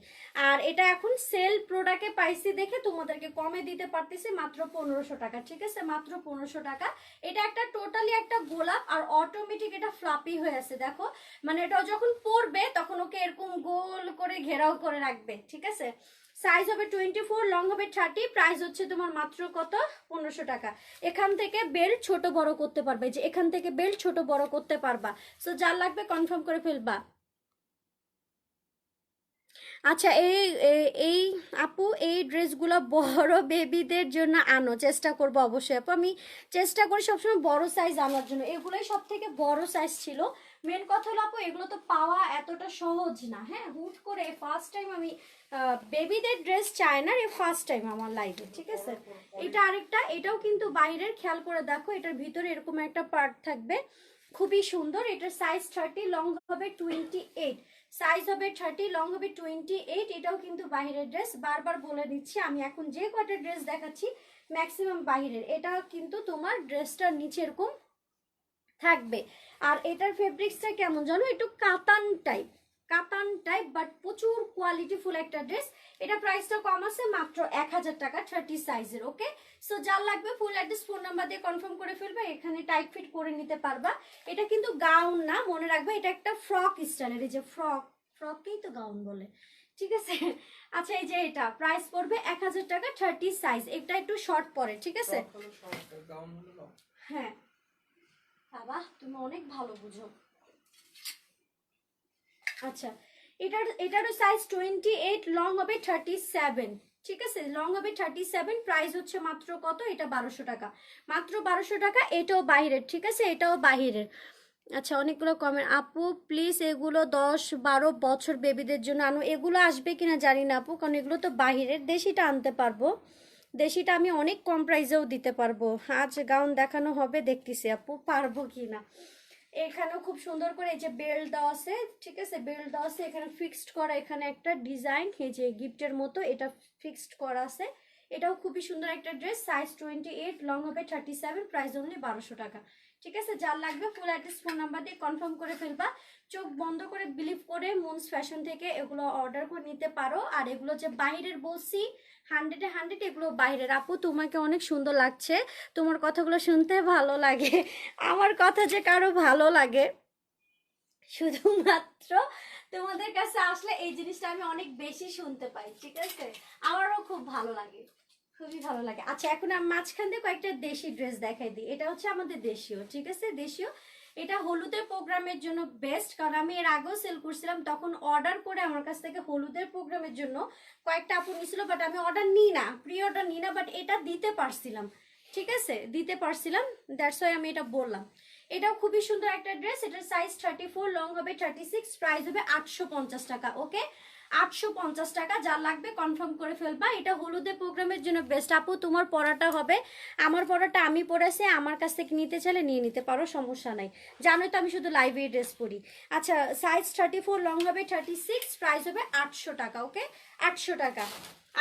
আর এটা এখন সেল প্রোডাক্টে পাইছি দেখে তোমাদেরকে কমে দিতে পারতেছি, মাত্র 1500 টাকা, ঠিক আছে, মাত্র 1500 টাকা। এটা একটা টোটালি একটা গোলাপ, আর অটোমেটিক এটা ফ্লাপি হয়ে আছে, দেখো। মানে এটা যখন পরবে তখন ওকে এরকম গোল করে ঘেরাও করে রাখবে, ঠিক আছে। সাইজ হবে 24, লং হবে 30। প্রাইস হচ্ছে তোমার মাত্র কত, 1500 টাকা। এখান থেকে বেল্ট ছোট বড় করতে পারবে, যে এখান থেকে বেল্ট ছোট বড় করতে পারবা। সো যার লাগবে কনফার্ম করে ফেলবা। আচ্ছা এই আপু এই ড্রেসগুলো বড় বেবিদের জন্য আনো, চেষ্টা করবো অবশ্যই আপু। আমি চেষ্টা করি সবসময় বড় সাইজ আনার জন্য। এগুলোই সব থেকে বড় সাইজ ছিল। মেন কথা হলো আপু এগুলো তো পাওয়া এতটা সহজ না। হ্যাঁ, হুট করে ফার্স্ট টাইম আমি বেবিদের ড্রেস চাই না, এই ফার্স্ট টাইম আমার লাইফে, ঠিক আছে। এটা আরেকটা, এটাও কিন্তু বাইরের, খেয়াল করে দেখো, এটার ভিতরে এরকম একটা পার্ট থাকবে, খুবই সুন্দর। এটার সাইজ 30, লং হবে 28। সাইজ হবে 30, লং হবে 28। এটাও কিন্তু বাহিরের ড্রেস, বারবার বলে দিচ্ছি, আমি এখন যে কয়টা ড্রেস দেখাচ্ছি ম্যাক্সিমাম বাহিরের। এটা কিন্তু তোমার ড্রেসটার নিচে এরকম থাকবে। আর এটার ফেব্রিক্সটা কেমন জানো, একটু কাতান টাইপ, কাতান টাইপ বাট প্রচুর কোয়ালিটিফুল একটা ড্রেস। এটা প্রাইসটা কম আছে মাত্র 1000 টাকা 30 সাইজের। ওকে, সো যার লাগবে ফুল অ্যাড্রেস ফোন নাম্বার দিয়ে কনফার্ম করে ফেলবে, এখানে টাইট ফিট করে নিতে পারবা। এটা কিন্তু গাউন না, মনে রাখবে এটা একটা ফ্রক স্টাইলের, এই যে ফ্রককেই তো গাউন বলে, ঠিক আছে। আচ্ছা এই যে এটা প্রাইস পড়বে 1000 টাকা 30 সাইজ, এটা একটু শর্ট পরে, ঠিক আছে। হ্যাঁ বাবা তুমি অনেক ভালো বুঝো। আচ্ছা এটারও সাইজ 28, লং হবে 37, ঠিক আছে, লং হবে 37। প্রাইস হচ্ছে মাত্র কত, এটা 1200 টাকা, মাত্র 1200 টাকা। এটাও বাহিরের, ঠিক আছে, এটাও বাহিরের। আচ্ছা অনেকগুলো কমেন্ট, আপু প্লিজ এগুলো 10-12 বছর বেবিদের জন্য আনো, এগুলো আসবে কিনা জানি না আপু, কারণ এগুলো তো বাহিরের। দেশিটা আনতে পারবো, দেশিটা আমি অনেক কম প্রাইসেও দিতে পারবো। আজ গাউন দেখানো হবে, দেখতেছি আপু পারবো কিনা। এখানেও খুব সুন্দর করে এই যে বেল্ট দেওয়া আছে, ঠিক আছে, বেল্ট দেওয়া আছে, এখানে ফিক্সড করা, এখানে একটা ডিজাইন এই যে গিফটের মতো এটা ফিক্সড করা আছে। এটাও খুবই সুন্দর একটা ড্রেস, সাইজ 28, লং হবে 37, প্রাইস অনলি 1200 টাকা, ঠিক আছে। যার লাগবে ফুল অ্যাড্রেস ফোন নাম্বার দিয়ে কনফার্ম করে ফেলবা, চোখ বন্ধ করে বিলিভ করে মুনস ফ্যাশন থেকে এগুলো অর্ডার করে নিতে পারো। আর এগুলো যে বাইরের বলছি 100-এ 100, এগুলো বাইরের। আপু তোমাকে অনেক সুন্দর লাগছে, তোমার কথাগুলো শুনতে ভালো লাগে। আমার কথা যে কারো ভালো লাগে শুধুমাত্র তোমাদের কাছে আসলে এই জিনিসটা আমি অনেক বেশি শুনতে পাই, ঠিক আছে, আমারও খুব ভালো লাগে, খুবই ভালো লাগে। আচ্ছা এখন আমি মাঝখান দিয়ে কয়েকটা দেশি ড্রেস দেখাই দিই, এটা হচ্ছে আমাদের দেশীয়, ঠিক আছে, দেশীয়। এটা হলুদের প্রোগ্রামের জন্য বেস্ট, কারণ আমি এর আগেও সেল করছিলাম, তখন অর্ডার করে আমার কাছ থেকে হলুদের প্রোগ্রামের জন্য কয়েকটা আপু নিছিল, বাট আমি অর্ডার নিই না, প্রি অর্ডার নিই না, বাট এটা দিতে পারছিলাম, ঠিক আছে, দিতে পারছিলাম, দ্যাটস ওয়াই আমি এটা বললাম। এটাও খুবই সুন্দর একটা ড্রেস, এটার সাইজ 34, লং হবে 36, প্রাইস হবে 850 টাকা। ওকে 850 টাকা, যা লাগবে কনফার্ম করে ফেলবা। এটা হলুদের প্রোগ্রামের জন্য বেস্ট। আপু তোমার পড়াটা হবে, আমার পড়াটা আমি পড়েছি, আমার কাছ থেকে নিতে চাইলে নিয়ে নিতে পারো, সমস্যা নাই, জানোই তো আমি শুধু লাইভে ড্রেস পরি। আচ্ছা সাইজ 34, লং হবে 36, প্রাইস হবে 800 টাকা। ওকে 800 টাকা।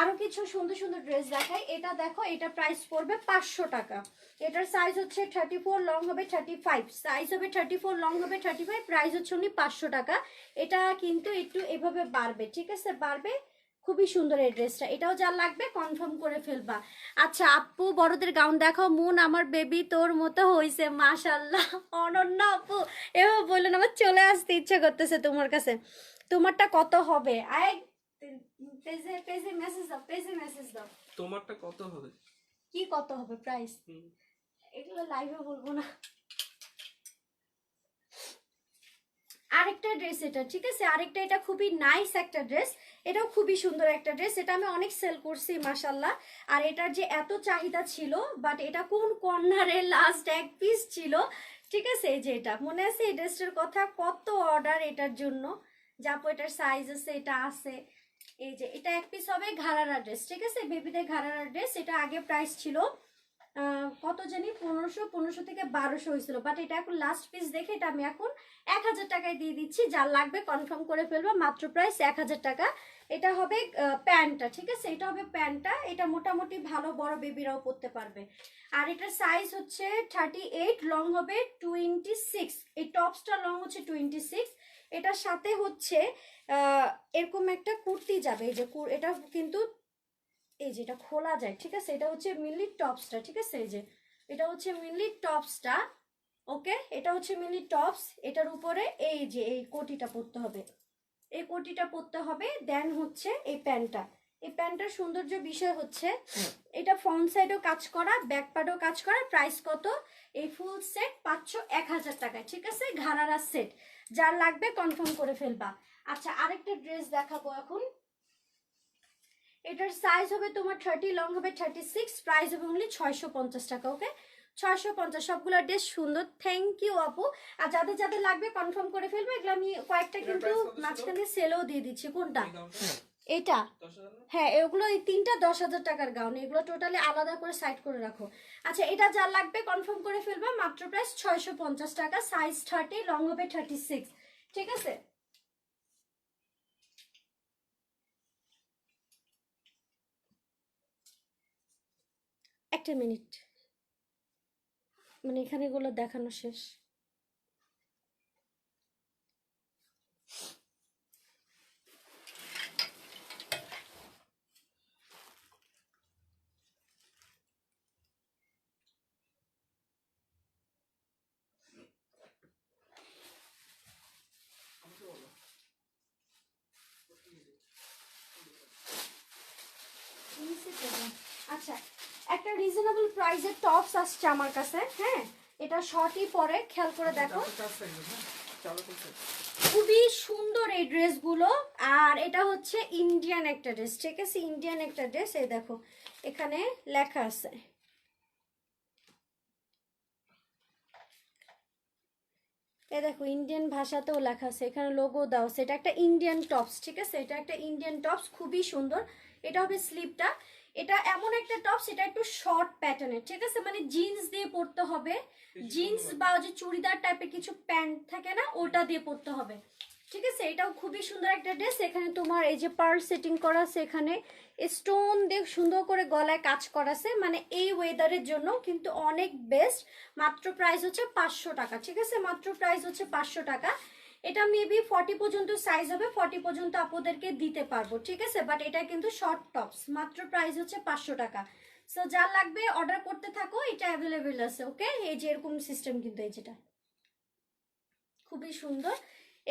আরো কিছু সুন্দর সুন্দর ড্রেস দেখাই, এটা দেখো, এটা প্রাইস পড়বে 500 টাকা। এটার সাইজ হচ্ছে 34, লং হবে 35, সাইজ হবে 34, লং হবে 35, প্রাইস হচ্ছে উনি 500 টাকা। এটা কিন্তু একটু এভাবে বাড়বে, ঠিক আছে, বাড়বে। খুবই সুন্দর এই ড্রেসটা, এটাও যা লাগবে কনফার্ম করে ফেলবা। আচ্ছা আপু বড়দের গাউন দেখাও, মন আমার বেবি তোর মতো হয়েছে, মাশাল্লাহ অনন্য আপু, এভাবে বললেন আমার চলে আসতে ইচ্ছা করতেছে তোমার কাছে। তোমারটা কত হবে? পেজে পেজে মেসেজ দাও, পেজে মেসেজ দাও, তোমারটা কত হবে, কি কত হবে প্রাইস, এগুলো লাইভে বলবো না। আরেকটা ড্রেস এটা, ঠিক আছে, আরেকটা, এটা খুবই নাইস একটা ড্রেস, এটাও খুবই সুন্দর একটা ড্রেস, এটা আমি অনেক সেল করছি মাশাল্লাহ। আর এটার যে এত চাহিদা ছিল, বাট এটা কোন কর্নারে লাস্ট এক পিস ছিল, ঠিক আছে। এই যে এটা মনে আছে এই ড্রেসটার কথা, কত অর্ডার এটার জন্য, যাপো এটার সাইজ আছে, এটা আছে। এই যে এটা এক পিস হবে ঘাড়ারা ড্রেস, ঠিক আছে, বেবিদের ঘাড়ারা ড্রেস। এটা আগে প্রাইস ছিল কত জানি 1500 থেকে 1200 হয়েছিল, বাট এটা এখন লাস্ট পিস দেখে এটা আমি এখন 1000 টাকায় দিয়ে দিচ্ছি, যার লাগবে কনফার্ম করে ফেলবো, মাত্র প্রাইস 1000 টাকা। এটা হবে প্যান্টটা, ঠিক আছে, এটা হবে প্যান্টটা, এটা মোটামুটি ভালো বড় বেবিরাও পরতে পারবে। আর এটার সাইজ হচ্ছে 38, লং হবে 26, এই টপসটা লং হচ্ছে 26। এটার সাথে হচ্ছে এরকম একটা কুর্তি যাবে, এই যে এটা কিন্তু এই যে এটা খোলা যায়, ঠিক আছে, এটা হচ্ছে মিলি টপসটা, ঠিক আছে, এই যে এটা হচ্ছে মিলি টপসটা। ওকে এটা হচ্ছে মিলি টপস, এটার উপরে এই যে এই কোটিটা পরতে হবে, এই কোটিটা পরতে হবে, দেন হচ্ছে এই প্যান্টটা। এই প্যান্টটার সৌন্দর্য বিষয় হচ্ছে এটা ফ্রন্ট সাইডও কাজ করা, ব্যাক পার্টও কাজ করা। প্রাইস কত, এই ফুল সেট পাচ্ছ 1000 টাকায়, ঠিক আছে, ঘাড়ারা সেট, যার লাগবে কনফার্ম করে ফেলবা। আচ্ছা আরেকটা ড্রেস দেখাবো এখন, এটার সাইজ হবে তোমার 30, লং হবে 36, প্রাইস হবে অনলি 650 টাকা। ওকে 650, সবগুলো ড্রেস সুন্দর, থ্যাংক ইউ আপু। আর যাদের যাদের লাগবে কনফার্ম করে ফেলবে, এগুলো আমি কয়েকটা কিন্তু মাঝখানে সেলও দিয়ে দিচ্ছি। কোনটা, এটা, হ্যাঁ এগুলো এই তিনটা 10,000 টাকার গাউন, এগুলো টোটালি আলাদা করে সাইড করে রাখো। আচ্ছা এটা যার লাগবে কনফার্ম করে ফেলবা, মাত্র প্রাইস 650 টাকা, সাইজ 30, লং হবে 36, ঠিক আছে। একটা মিনিট, মানে এখানে এগুলো দেখানো শেষ। রিজনেবল প্রাইসের টপস আসছে আমার কাছে, হ্যাঁ এটা শর্টই পরে, খেয়াল করে দেখো খুবই সুন্দর এই ড্রেসগুলো। আর এটা হচ্ছে ইন্ডিয়ান একটা ড্রেস, ঠিক আছে, ইন্ডিয়ান একটা ড্রেস। এই দেখো এখানে লেখা আছে, এই দেখো ইন্ডিয়ান ভাষাতেও লেখা আছে, এখানে লোগো দাও। সেটা একটা ইন্ডিয়ান টপস, ঠিক আছে, এটা একটা ইন্ডিয়ান টপস, খুবই সুন্দর। এটা হবে স্লিপটা। এটা এমন একটা টপস, এটা একটু শর্ট প্যাটার্নের, ঠিক আছে, মানে জিন্স দিয়ে পরতে হবে, জিন্স বা যে চুড়িদার টাইপের কিছু প্যান্ট থাকে না, ওটা দিয়ে পরতে হবে, ঠিক আছে। এটাও খুবই সুন্দর একটা ড্রেস। এখানে তোমার এই যে পার্ল সেটিং করা আছে, এখানে স্টোন দিয়ে সুন্দর করে গলায় কাজ করা আছে, মানে এই ওয়েদারের জন্য কিন্তু অনেক বেস্ট। মাত্র প্রাইস হচ্ছে 500 টাকা, ঠিক আছে, মাত্র প্রাইস হচ্ছে 500 টাকা। এটা মেবি 40 পর্যন্ত সাইজ হবে, 40 পর্যন্ত আপনাদেরকে দিতে পারবো, ঠিক আছে, বাট এটা কিন্তু শর্ট টপস। মাত্র প্রাইস হচ্ছে 500 টাকা। সো যার লাগবে অর্ডার করতে থাকো, এটা অ্যাভেলেবেল আছে। ওকে, এই যে এরকম সিস্টেম, কিন্তু এই যেটা খুবই সুন্দর।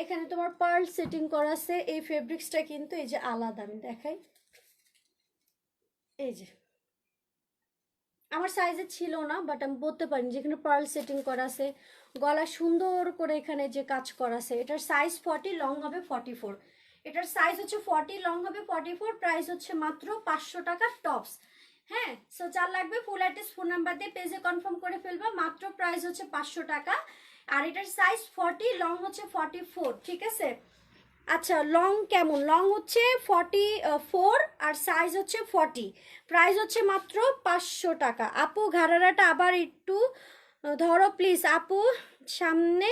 এখানে তোমার পার্ল সেটিং করা আছে। এই ফেব্রিক্সটা কিন্তু এই যে আলাদা, আমি দেখাই, এই যে আমার সাইজে ছিল না, বাট আমি বলতে পারি যেখানে পার্ল সেটিং করা আছে, গলা সুন্দর করে এখানে যে কাজ করা আছে। এটার সাইজ 40, লং হবে 44। এটার সাইজ হচ্ছে 40, লং হবে 44। প্রাইস হচ্ছে মাত্র 500 টাকা টপস। হ্যাঁ, সো যার লাগবে ফুল অ্যাড্রেস ফোন নাম্বার দিয়ে পেজে কনফার্ম করে ফেলবা। মাত্র প্রাইস হচ্ছে 500 টাকা। আর এটার সাইজ 40, লং হচ্ছে 44, ঠিক আছে। আচ্ছা, লং কেমন? লং হচ্ছে 44 আর সাইজ হচ্ছে 40। প্রাইস হচ্ছে মাত্র 500 টাকা। আপু ঘাড়ারাটা আবার একটু ধরো প্লিজ। আপু সামনে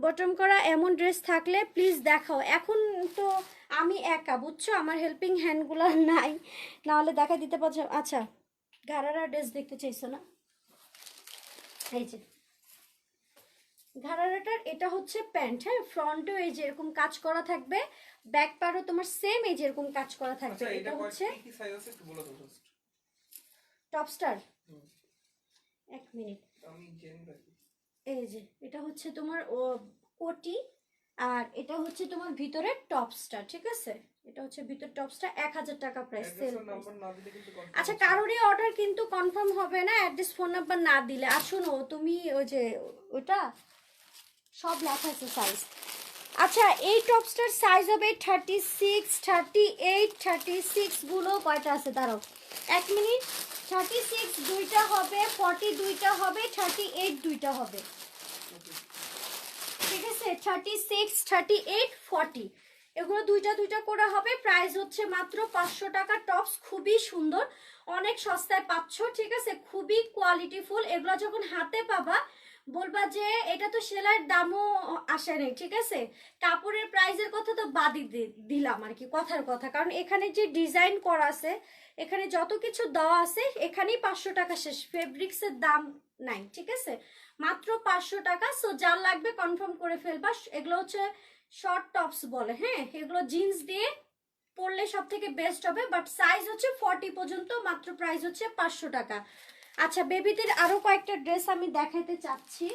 বটম করা এমন ড্রেস থাকলে প্লিজ দেখাও। এখন তো আমি একা, বুঝছো, আমার হেল্পিং হ্যান্ডগুলো নাই, নাহলে দেখা দিতে পারছো। আচ্ছা, ঘাড়ারা ড্রেস দেখতে চাইছো না? এই যে ঘাড়ারাটার এটা হচ্ছে প্যান্ট, হ্যাঁ, ফ্রন্টেও এই যে এরকম কাজ করা থাকবে, ব্যাক পারও তোমার সেম এই যে এরকম কাজ করা থাকবে। এটা হচ্ছে কি সাইজ আছে একটু বলে দাও জাস্ট। টপস্টার, এক মিনিট, আমি জেনে রাখি। এই যে এটা হচ্ছে তোমার কোটি, আর এটা হচ্ছে তোমার ভিতরে টপস্টার, ঠিক আছে। এটা হচ্ছে ভিতর টপসটা, 1000 টাকা প্রাইস, সেল। নাম্বার না দিলে কিন্তু আচ্ছা, কারোরই অর্ডার কিন্তু কনফার্ম হবে না অ্যাড্রেস ফোন নাম্বার না দিলে। আর শোনো, তুমি ওই যে ওটা সব লেখা আছে সাইজ। আচ্ছা, এই টপসটার সাইজ হবে 36, 38, 36 গুলো কয়টা আছে দাঁড়াও এক মিনিট। 36 দুইটা হবে, 40 দুইটা হবে, 38 দুইটা হবে, ঠিক আছে। 36, 38, 40 এগুলো দুইটা দুইটা করে হবে। প্রাইস হচ্ছে মাত্র 500 টাকা টপস। খুবই সুন্দর, অনেক সস্তায় পাচ্ছ, ঠিক আছে, খুবই কোয়ালিটিফুল। এগুলো যখন হাতে পাবা বলবা যে এটা তো সেলাইয়ের দামও আসে নাই, ঠিক আছে। কাপড়ের প্রাইসের কথা তো বাদই দিলাম আর কি, কথার কথা, কারণ এখানে যে ডিজাইন করা আছে, এখানে যত কিছু দেওয়া আছে, এখানেই 500 টাকা শেষ, ফেব্রিক্সের দাম নাই, ঠিক আছে, মাত্র 500 টাকা। সো যার লাগবে কনফার্ম করে ফেলবা। এগুলো হচ্ছে শর্ট টপস বলে, হ্যাঁ, এগুলো জিন্স দিয়ে পরলে সব থেকে বেস্ট হবে, বাট সাইজ হচ্ছে 40 পর্যন্ত। মাত্র প্রাইস হচ্ছে 500 টাকা। আচ্ছা, বেবিদের আরো কয়েকটা ড্রেস আমি দেখাইতে চাচ্ছি।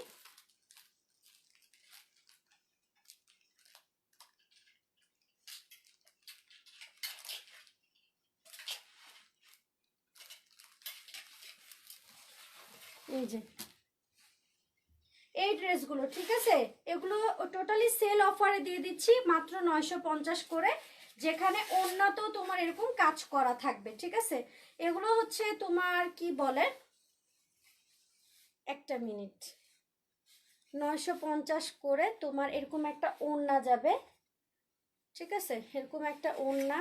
এই যে এই ড্রেসগুলো, ঠিক আছে, এগুলো টোটালি সেল অফারে দিয়ে দিচ্ছি মাত্র 950 করে, যেখানে উন্নত তোমার এরকম কাজ করা থাকবে, ঠিক আছে। এগুলো হচ্ছে তোমার কি বলে, একটা মিনিট, 950 করে তোমার এরকম একটা ওড়না যাবে, ঠিক আছে, এরকম একটা ওড়না,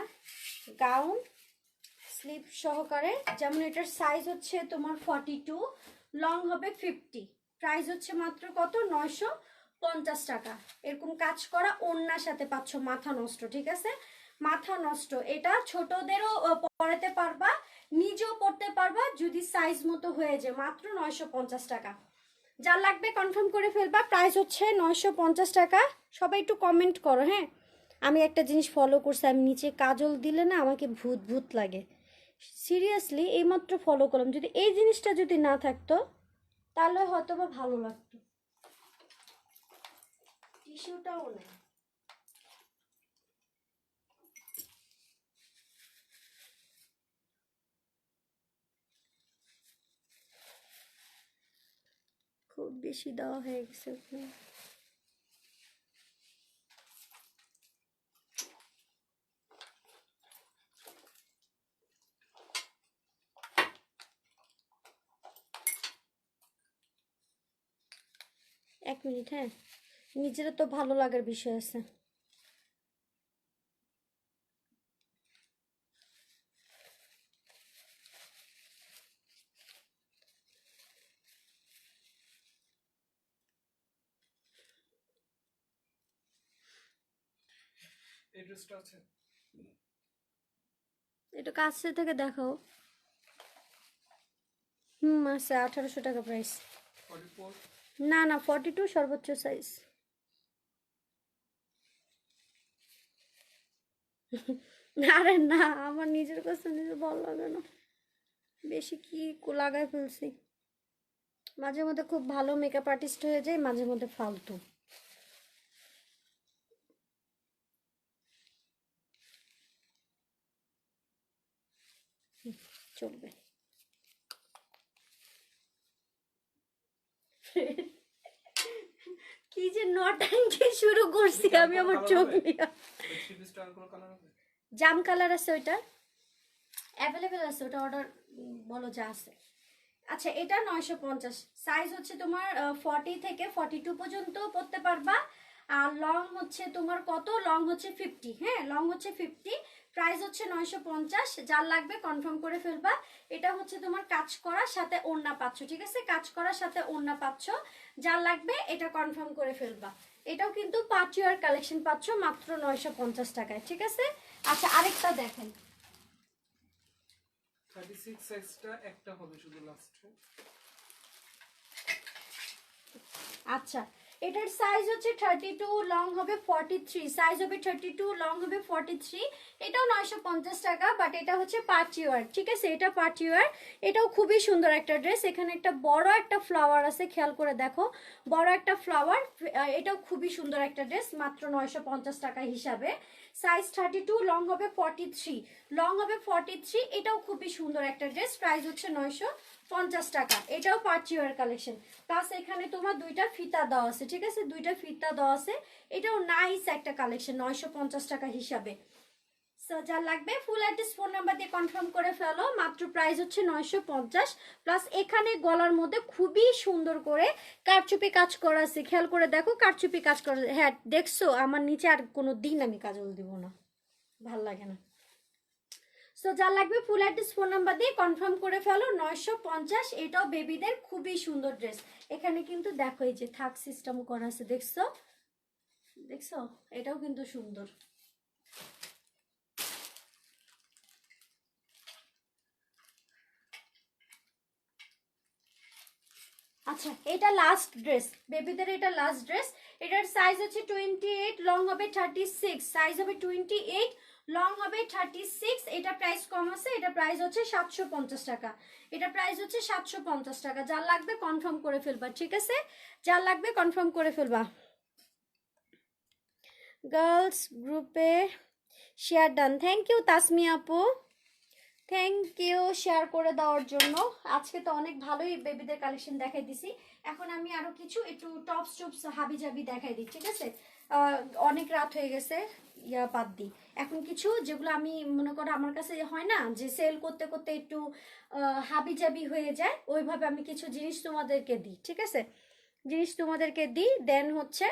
গাউন স্লিভ সহকারে। যেমন এটার সাইজ হচ্ছে তোমার 42, লং হবে 50। প্রাইস হচ্ছে মাত্র কত, 950 টাকা। এরকম কাজ করা ওড়নার সাথে পাচ্ছ, মাথা নষ্ট, ঠিক আছে, মাথা নষ্ট। এটা ছোটদেরও পরাতে পারবা, নিজেও পরতে পারবা যদি সাইজ মতো হয়ে যায়। মাত্র 950 টাকা। যার লাগবে কনফার্ম করে ফেলবা। প্রাইস হচ্ছে 950 টাকা। সবাই একটু কমেন্ট করো, হ্যাঁ। আমি একটা জিনিস ফলো করছি, আমি নিচে কাজল দিলে না আমাকে ভূত ভূত লাগে, সিরিয়াসলি এইমাত্র ফলো করলাম। যদি এই জিনিসটা যদি না থাকতো তাহলে হয়তো বা ভালো লাগতো। টিস্যুটাও নেই। বেশি দেওয়া হয়ে গেছে ওখানে। এক মিনিট, হ্যাঁ, নিজেরও তো ভালো লাগার বিষয় আছে। এই ড্রেসটা আছে, এটা কাছে থেকে দেখাও। আছে, 1800 টাকা প্রাইস। 44। না না, 42 সর্বোচ্চ সাইজ। আরে না, আমার নিজের কাছে নিজে ভালো লাগে না, বেশি কি লাগাই ফেলছি। মাঝে মধ্যে খুব ভালো মেকআপ আর্টিস্ট হয়ে যায়, মাঝে মধ্যে ফালতু। চলবে। কি যে নটাঙ্কি শুরু করছি আমি আমার চোখ নিয়ে। থ্রি পিসটা আর কোনো কালার আছে? জাম কালার আছে, ওইটা অ্যাভেলেবেল আছে, ওটা অর্ডার বলো যা আছে। আচ্ছা, এটা 950, সাইজ হচ্ছে তোমার 40 থেকে 42 পর্যন্ত পরতে পারবা। আর লং হচ্ছে তোমার কত, লং হচ্ছে 50, হ্যাঁ লং হচ্ছে 50। প্রাইস হচ্ছে 950, যার লাগবে কনফার্ম করে ফেলবা। এটা হচ্ছে তোমার কাজ করার সাথে ওড়না পাচ্ছ, ঠিক আছে, কাজ করার সাথে ওড়না পাচ্ছ, যার লাগবে এটা কনফার্ম করে ফেলবা। এটাও কিন্তু পার্টিওয়ার কালেকশন পাচ্ছ মাত্র 950 টাকায়, ঠিক আছে। আচ্ছা, আরেকটা দেখেন। 36 সাইজটা একটা হবে শুধু লাস্টে। আচ্ছা, এটার সাইজ হচ্ছে 32, লং হবে 43, সাইজ হবে 32, লং হবে 43। এটাও 950 টাকা, বাট এটা হচ্ছে পার্টি ওয়্যার, ঠিক আছে, এটা পার্টি ওয়্যার। এটাও খুবই সুন্দর একটা ড্রেস। এখানে একটা বড় একটা ফ্লাওয়ার আছে, খেয়াল করে দেখো, বড় একটা ফ্লাওয়ার। এটাও খুবই সুন্দর একটা ড্রেস, মাত্র 950 টাকা হিসাবে। সাইজ 32, লং হবে 43, লং হবে 43। এটাও খুবই সুন্দর একটা ড্রেস, প্রাইস হচ্ছে 950 টাকা। এটাও পার্টি ওয়্যার কালেকশন, প্লাস এখানে তোমার দুইটা ফিতা দেওয়া আছে, ঠিক আছে, দুইটা ফিতা দেওয়া আছে। এটাও নাইস একটা কালেকশন 950 টাকা হিসাবে। সো যা লাগবে ফুল অ্যাড্রেস ফোন নাম্বার দিয়ে কনফার্ম করে ফেলো, মাত্র প্রাইস হচ্ছে 950। প্লাস এখানে গলার মধ্যে খুবই সুন্দর করে কারচুপি কাজ করা আছে, খেয়াল করে দেখো, কারচুপি কাজ করা। হ্যাঁ দেখছো, আমার নিচে আর কোনো দিন আমি কাজল দিব না, ভাল লাগে না। সো যা লাগবে ফুল অ্যাড্রেস ফোন নাম্বার দিয়ে কনফার্ম করে ফেলো, 950। এটাও বেবিদের খুবই সুন্দর ড্রেস। এখানে কিন্তু দেখো এই যে থাক সিস্টেম করা আছে, দেখছো দেখছো, এটাও কিন্তু সুন্দর। আচ্ছা, এটা লাস্ট ড্রেস, বেবিদের এটা লাস্ট ড্রেস। এটার সাইজ হচ্ছে 28, লং হবে 36, সাইজ হবে 28, লং হবে 36। এটা প্রাইস কম আছে, এটা প্রাইস হচ্ছে 750 টাকা। এটা প্রাইস হচ্ছে 750 টাকা। যার লাগবে কনফার্ম করে ফেলবা, ঠিক আছে, যার লাগবে কনফার্ম করে ফেলবা। গার্লস গ্রুপে share done, thank you Tasmi আপু, থ্যাংক ইউ শেয়ার করে দেওয়ার জন্য। আজকে তো অনেক ভালোই বেবিদের কালেকশন দেখাই দিছি। এখন আমি আরো কিছু একটু টপস টপস হাবি জাবি দেখাই দিই, ঠিক আছে। অনেক রাত হয়ে গেছে, ইয়া বাদ দিই। এখন কিছু যেগুলো আমি মনে করো আমার কাছে হয় না যে সেল করতে করতে একটু হাবি জাবি হয়ে যায়, ওইভাবে আমি কিছু জিনিস তোমাদেরকে দিই, ঠিক আছে, জিনিস তোমাদেরকে দিই। দেন হচ্ছে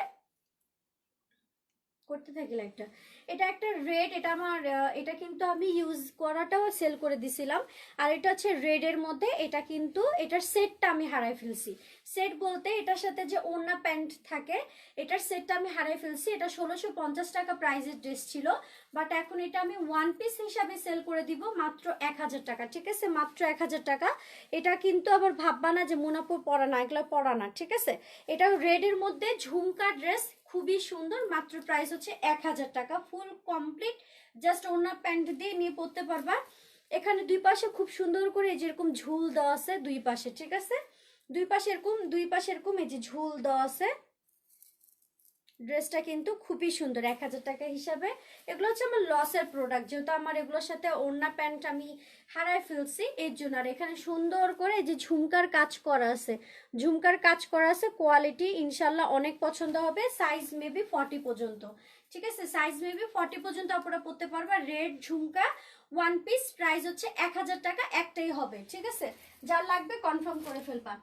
করতে থাকি লাইকটা। এটা একটা রেড, এটা আমার এটা কিন্তু আমি ইউজ করাটাও সেল করে দিছিলাম। আর এটা হচ্ছে রেডের মধ্যে, এটা কিন্তু এটার সেটটা আমি হারাই ফেলছি। সেট বলতে এটার সাথে যে ওড়না প্যান্ট থাকে, এটার সেটটা আমি হারাই ফেলছি। এটা 1650 টাকা প্রাইসের ড্রেস ছিল, বাট এখন এটা আমি ওয়ান পিস হিসাবে সেল করে দিব মাত্র 1000 টাকা, ঠিক আছে, মাত্র 1000 টাকা। এটা কিন্তু আবার ভাববা না যে মুনাপুর পরা না, এগুলো পরা না, ঠিক আছে। এটা রেডের মধ্যে ঝুমকা ড্রেস, খুবই সুন্দর, মাত্র প্রাইস হচ্ছে 1000 টাকা, ফুল কমপ্লিট। জাস্ট ওড়না প্যান্ট দিয়ে নিয়ে পরতে পারবা। এখানে দুই পাশে খুব সুন্দর করে যেরকম ঝুল দেওয়া আছে দুই পাশে, ঠিক আছে, দুই পাশে এরকম এই যে ঝুল দেওয়া আছে, ড্রেসটা কিন্তু খুবই সুন্দর 1000 টাকা হিসাবে। এগুলো হচ্ছে আমার লসের প্রোডাক্ট, যেহেতু আমার এগুলোর সাথে ওড়না প্যান্ট আমি হারায় ফেলছি এর জন্য। আর এখানে সুন্দর করে যে ঝুমকার কাজ করা আছে, ঝুমকার কাজ করা আছে, কোয়ালিটি ইনশাল্লাহ অনেক পছন্দ হবে। সাইজ মেবি 40 পর্যন্ত, ঠিক আছে, সাইজ মেবি 40 পর্যন্ত আপনারা পড়তে পারবা। রেড ঝুমকা ওয়ান পিস, প্রাইস হচ্ছে 1000 টাকা, একটাই হবে, ঠিক আছে। যার লাগবে কনফার্ম করে ফেলবা।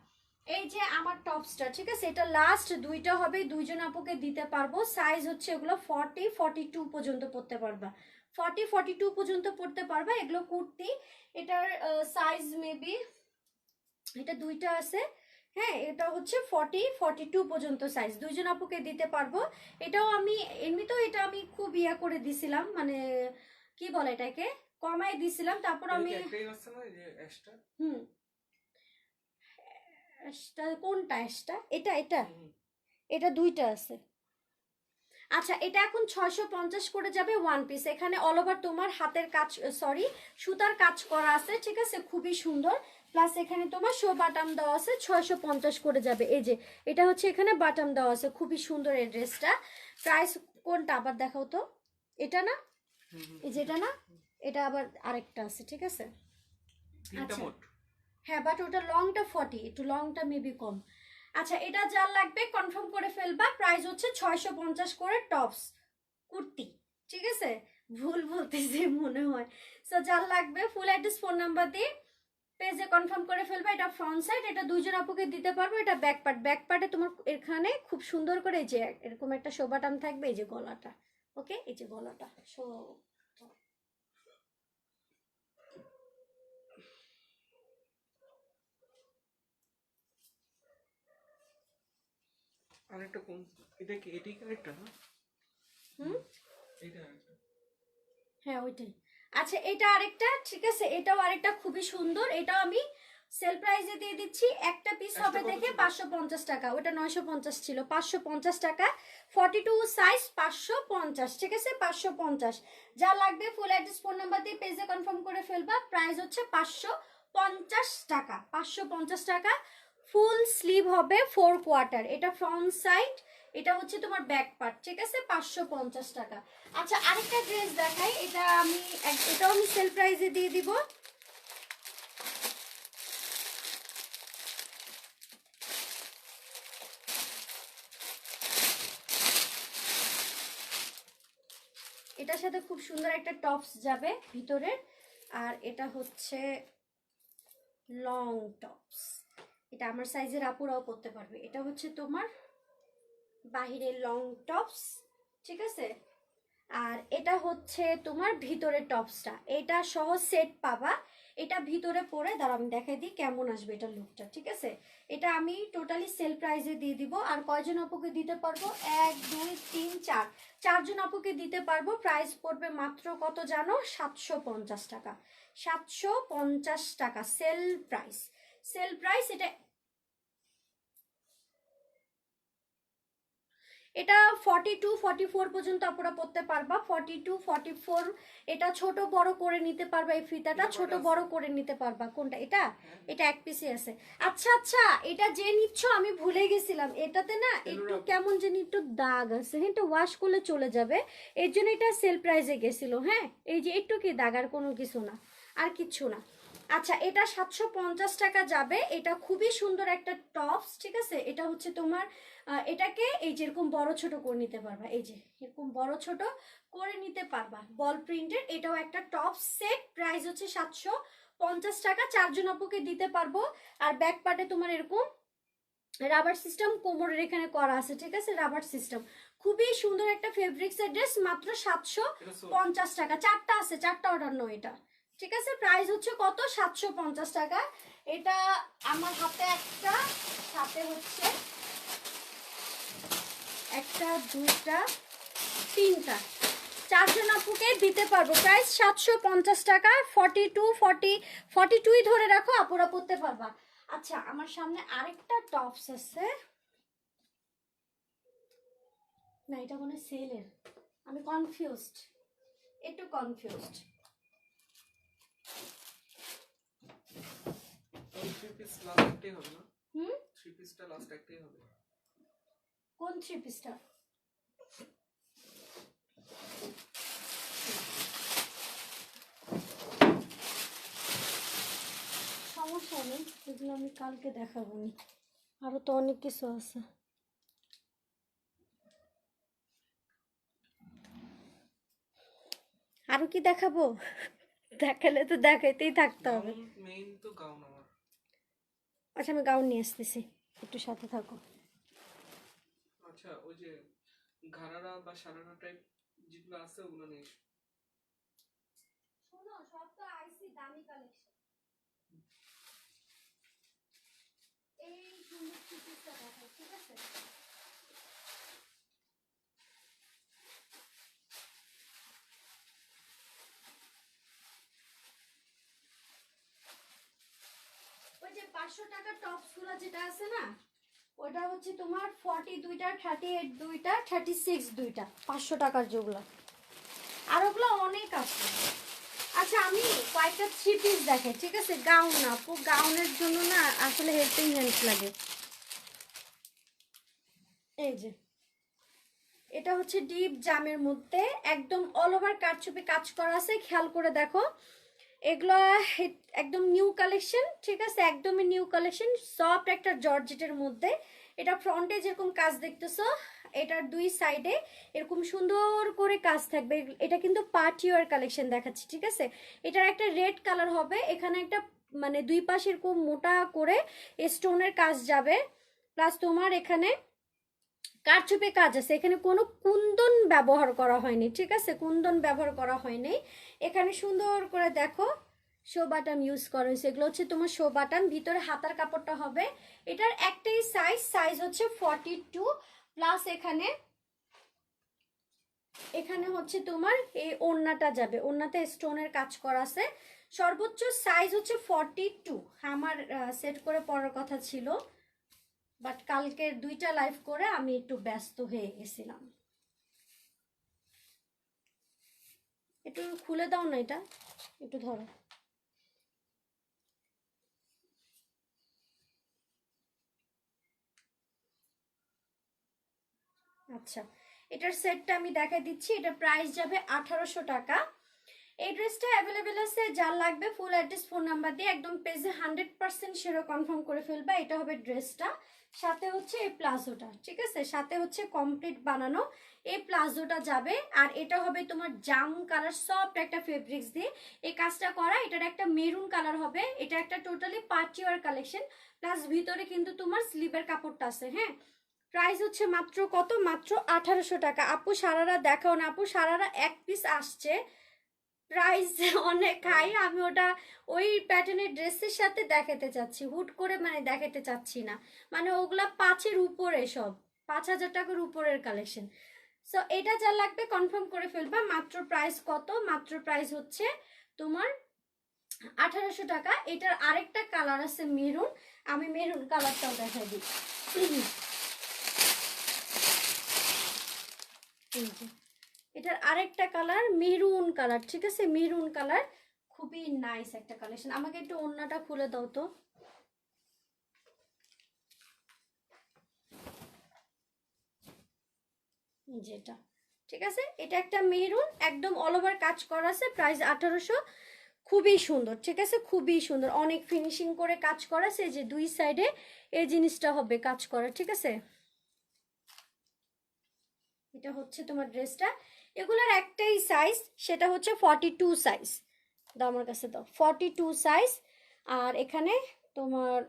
এই যে আমার টপসটা, ঠিক আছে, এটা লাস্ট দুইটা হবে, দুইজন আপুকে দিতে পারবো। সাইজ হচ্ছে এগুলো 40 42 পর্যন্ত পড়তে পারবা, 40 42 পর্যন্ত পড়তে পারবা। এগুলো কুর্তি, এটার সাইজ মেবি, এটা দুইটা আছে, হ্যাঁ, এটা হচ্ছে 40 42 পর্যন্ত সাইজ, দুইজন আপুকে দিতে পারবো। এটাও আমি এমনিতেও এটা আমি খুব ইয়া করে দিছিলাম, মানে কি বলে এটাকে, কমায় দিছিলাম, তারপর আমি হুম, কোনটা অ্যাশটা, এটা এটা এটা দুইটা আছে। আচ্ছা, এটা এখন 650 করে যাবে ওয়ান পিস। এখানে অল ওভার তোমার হাতের কাজ, সরি, সুতার কাজ করা আছে, ঠিক আছে, খুবই সুন্দর। প্লাস এখানে তোমার শো বাটাম দেওয়া আছে, 650 করে যাবে। এই যে এটা হচ্ছে এখানে বাটাম দেওয়া আছে, খুবই সুন্দর এই ড্রেসটা। প্রাইস কোনটা আবার দেখাও তো, এটা না, এই যেটা না, এটা আবার আরেকটা আছে, ঠিক আছে। আচ্ছা, হ্যাঁ, বাট ওটা লংটা 40, একটু লংটা মেবি কম। আচ্ছা, এটা যার লাগবে কনফার্ম করে ফেলবা। প্রাইস হচ্ছে 650 করে টপস কুর্তি, ঠিক আছে, ভুল বলতেছি মনে হয়। সো যার লাগবে ফুল অ্যাড্রেস ফোন নাম্বার দিয়ে পেজে কনফার্ম করে ফেলবা। এটা ফ্রন্ট সাইড, এটা দুইজন আপুকে দিতে পারবো। এটা ব্যাক পার্ট, ব্যাক পার্টে তোমার এখানে খুব সুন্দর করে এই যে এরকম একটা শো বাটাম থাকবে, এই যে গলাটা, ওকে, এই যে গলাটা শো। আরেকটা কোন, এটা কি এটাই কারেক্টটা না? হুম, এইটা আরেকটা, হ্যাঁ ওইটাই। আচ্ছা, এটা আরেকটা, ঠিক আছে, এটাও আরেকটা খুবই সুন্দর। এটাও আমি সেল প্রাইসে দিয়ে দিচ্ছি, একটা পিস হবে দেখে 550 টাকা, ওটা 950 ছিল, 550 টাকা, 42 সাইজ 550, ঠিক আছে, 550। যা লাগবে ফুল অ্যাড্রেস ফোন নাম্বার দিয়ে পেজে কনফার্ম করে ফেলবা। প্রাইস হচ্ছে 550 টাকা, 550 টাকা। ফুল স্লিভ হবে 4 কোয়ার্টার, এটা ফ্রন্ট সাইড, এটা হচ্ছে তোমার ব্যাক পার্ট, ঠিক আছে, 550 টাকা। আচ্ছা, আরেকটা ড্রেস দেখাই, এটাও আমি সেল প্রাইসে দিয়ে দিব। এটার সাথে খুব সুন্দর একটা টপস যাবে ভিতরে, আর এটা হচ্ছে লং টপস, এটা আমার সাইজের আপুরাও পরতে পারবে। এটা হচ্ছে তোমার বাহিরের লং টপস, ঠিক আছে, আর এটা হচ্ছে তোমার ভিতরের টপসটা, এটা সহ সেট পাবা। এটা ভিতরে পরে দাঁড়া আমি দেখাই দিই কেমন আসবে এটা লুকটা, ঠিক আছে। এটা আমি টোটালি সেল প্রাইসে দিয়ে দিব। আর কয়জন আপুকে দিতে পারবো, 1 2 3 4, চারজন আপুকে দিতে পারবো। প্রাইস পড়বে মাত্র কত জানো, 750 টাকা, 750 টাকা সেল প্রাইস, সেল প্রাইস। এটা 42 44 পর্যন্ত আপনারা পড়তে পারবা, 42 44। এটা ছোট বড় করে নিতে পারবা, এই ফিতাটা ছোট বড় করে নিতে পারবা। কোনটা, এটা, এটা এক পিসে আছে। আচ্ছা আচ্ছা, এটা যে নিচ্ছ আমি ভুলে গেছিলাম, এটাতে না একটু কেমন জানি একটু দাগ আছে, হ্যাঁ, এটা ওয়াশ করলে চলে যাবে, এর জন্য এটা সেল প্রাইসে গেছিল। হ্যাঁ, এই যে একটু কি দাগ, আর কোনো কিছু না, আর কিচ্ছু না। আচ্ছা, এটা 750 টাকা যাবে। এটা খুবই সুন্দর একটা টপস, ঠিক আছে। এটা হচ্ছে তোমার এটাকে এই যেরকম বড় ছোট করে নিতে পারবা, এই যে এরকম বড় ছোট করে নিতে পারবা, বল প্রিন্টের। এটাও একটা টপ সেট, প্রাইস হচ্ছে 750 টাকা, চারজন আপুকে দিতে পারবো। আর ব্যাক পার্টে তোমার এরকম রাবার সিস্টেম কোমরের এখানে করা আছে, ঠিক আছে, রাবার সিস্টেম। খুবই সুন্দর একটা ফেব্রিক্সের ড্রেস, মাত্র 750 টাকা। চারটা আছে, চারটা অর্ডার নয় এটা, ঠিক আছে। প্রাইস হচ্ছে কত, 750 টাকা। এটা আমার হাতে একটা, সাথে হচ্ছে একটা দুইটা তিনটা, চারজন আপুকে দিতে পারবো। প্রাইস 750 টাকা, 42 ধরে রাখো, আপুরা পড়তে পারবা। আচ্ছা, আমার সামনে আরেকটা টপস আছে, না এটা মনে সেলের, আমি কনফিউজড, একটু কনফিউজড। থ্রি পিস লাস্ট একটাই হবে না? হুম, থ্রি পিসটা লাস্ট একটাই হবে। কোন থ্রি পিসটা? নেই, এগুলো আমি কালকে দেখাবো নি, আরো তো অনেক কিছু আছে। আরো কি দেখাবো? দেখালে তো দেখাইতেই থাকতে হবে। মেইন তো গাউন আমার। আচ্ছা আমি গাউন নিয়ে আসতেছি, একটু সাথে থাকো। আচ্ছা ওই যে ঘাড়ারা বা সারারা টাইপ যেগুলো আছে ওগুলো নিয়ে এসো। শোনো, সব তো আইসি দামি কালেকশন। এই সুন্দর পিসটা দেখো, ঠিক আছে? ওই যে 500 টাকার টপস গুলো যেটা আছে না, ওটা হচ্ছে তোমার 40 দুইটা, 38 দুইটা, 36 দুইটা, 500 টাকার যেগুলো। আর ওগুলো অনেক আছে। আচ্ছা আমি কয়েকটা থ্রি পিস দেখে, ঠিক আছে? গাউন না আপু, গাউনের জন্য না আসলে হেল্পিং হ্যান্ডস লাগে। এই যে এটা হচ্ছে ডিপ জামের মধ্যে একদম অল ওভার কারচুপি কাজ করা আছে, খেয়াল করে দেখো। এগুলো একদম নিউ কালেকশন, ঠিক আছে? একদমই নিউ কালেকশন, সফট একটা জর্জেটের মধ্যে। এটা ফ্রন্টে যেরকম কাজ দেখতেছো, এটার দুই সাইডে এরকম সুন্দর করে কাজ থাকবে। এটা কিন্তু পার্টি ওয়্যার কালেকশন দেখাচ্ছি, ঠিক আছে? এটার একটা রেড কালার হবে, এখানে একটা মানে দুই পাশে এরকম মোটা করে স্টোনের কাজ যাবে, প্লাস তোমার এখানে কারচুপি কাজ আছে। এখানে কোনো কুন্দন ব্যবহার করা হয়নি, ঠিক আছে? কুন্দন ব্যবহার করা হয়নি। এখানে সুন্দর করে দেখো শো বাটাম ইউজ করা হয়েছে, এগুলো হচ্ছে তোমার শো বাটাম। ভিতরে হাতার কাপড়টা হবে, এটার একটাই সাইজ হচ্ছে 42, প্লাস এখানে এখানে হচ্ছে তোমার এই ওড়নাটা যাবে, ওড়নাতে স্টোনের কাজ করা আছে। সর্বোচ্চ সাইজ হচ্ছে 42। আমার সেট করে পরার কথা ছিল, বাট কালকে দুইটা লাইভ করে আমি একটু ব্যস্ত হয়ে গেছিলাম। একটু খুলে দাও না, এটা একটু ধরো। আচ্ছা এটার সেটটা আমি দেখাই দিচ্ছি, এটা প্রাইস যাবে 1800 টাকা। এই ড্রেসটা অ্যাভেলেবেল আছে, যার লাগবে ফুল অ্যাড্রেস ফোন নাম্বার দিয়ে একদম পেজে 100% সেরো কনফার্ম করে ফেলবা। এটা হবে ড্রেসটা, সাথে হচ্ছে এই প্লাজোটা, ঠিক আছে? সাথে হচ্ছে কমপ্লিট বানানো এই প্লাজোটা যাবে। আর এটা হবে তোমার জাম কালার, সফট একটা ফেব্রিক্স দিয়ে এই কাজটা করা। এটার একটা মেরুন কালার হবে। এটা একটা totally party wear collection, plus ভিতরে কিন্তু তোমার স্লিভের কাপড়টা আছে। হ্যাঁ, প্রাইস হচ্ছে মাত্র কত? মাত্র 1800 টাকা। আপু সারারা দেখাও না, আপু সারারা এক পিস আসছে, প্রাইস অনেক হাই। আমি ওটা ওই প্যাটার্নের ড্রেসের সাথে দেখাতে চাচ্ছি, হুট করে মানে দেখাতে চাচ্ছি না। মানে ওগুলা 5-এর উপরে, সব 5000 টাকার উপরের কালেকশন। সো এটা যা লাগবে কনফার্ম করে ফেলবা। মাত্র প্রাইস কত? মাত্র প্রাইস হচ্ছে তোমার 1800 টাকা। এটার আরেকটা কালার আছে মেরুন, আমি মেরুন কালারটাও দেখাই দিই। এটার আরেকটা কালার মেরুন কালার, ঠিক আছে? মেরুন কালার খুবই নাইস একটা কালেকশন। আমাকে একটু ওড়নাটা খুলে দাও তো। যেটা, ঠিক আছে? এটা একটা মেরুন, একদম অল ওভার কাজ করা আছে, প্রাইস 1800। খুবই সুন্দর, ঠিক আছে? খুবই সুন্দর, অনেক ফিনিশিং করে কাজ করা আছে। যে দুই সাইডে এই জিনিসটা হবে কাজ করা, ঠিক আছে? এটা হচ্ছে তোমার ড্রেসটা। এগুলোর একটাই সাইজ, সেটা হচ্ছে 42 সাইজ। দাও আমার কাছে, দাও 42 সাইজ। আর এখানে তোমার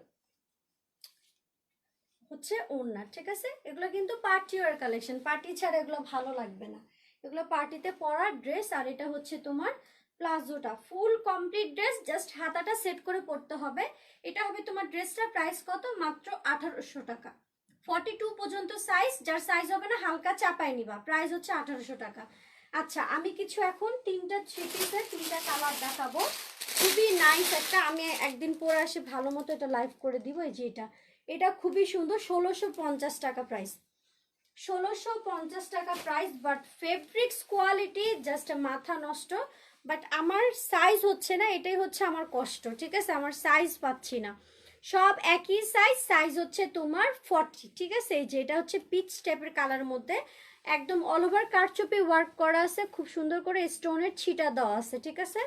হচ্ছে ওড়না, ঠিক আছে? এগুলো কিন্তু পার্টি ওয়্যার কালেকশন, পার্টি ছাড়া এগুলো ভালো লাগবে না। এগুলো পার্টিতে পরার ড্রেস। আর এটা হচ্ছে তোমার প্লাজোটা, ফুল কমপ্লিট ড্রেস, জাস্ট হাতাটা সেট করে পরতে হবে। এটা হবে তোমার ড্রেসটা। প্রাইস কত? মাত্র 1800 টাকা। 42 পর্যন্ত সাইজ, যার সাইজ হবে না হালকা চাপাই নিবা। প্রাইস হচ্ছে 1800 টাকা। আচ্ছা আমি কিছু এখন তিনটা থ্রি পিসের তিনটা কালার দেখাবো, খুবই নাইস একটা। আমি একদিন পরে আসে ভালো মতো এটা লাইভ করে দিব। এই যে এটা, এটা খুবই সুন্দর, 1650 টাকা প্রাইস, 1650 টাকা price. But fabrics quality just মাথা নষ্ট। বাট আমার সাইজ হচ্ছে না, এটাই হচ্ছে আমার কষ্ট, ঠিক আছে? আমার সাইজ পাচ্ছি না, সব একই সাইজ। সাইজ হচ্ছে তোমার 40, ঠিক আছে? এই যে এটা হচ্ছে পিচ টাইপের কালার মধ্যে, একদম অল ওভার কারচুপি ওয়ার্ক করা আছে, খুব সুন্দর করে স্টোনের ছিটা দেওয়া আছে, ঠিক আছে?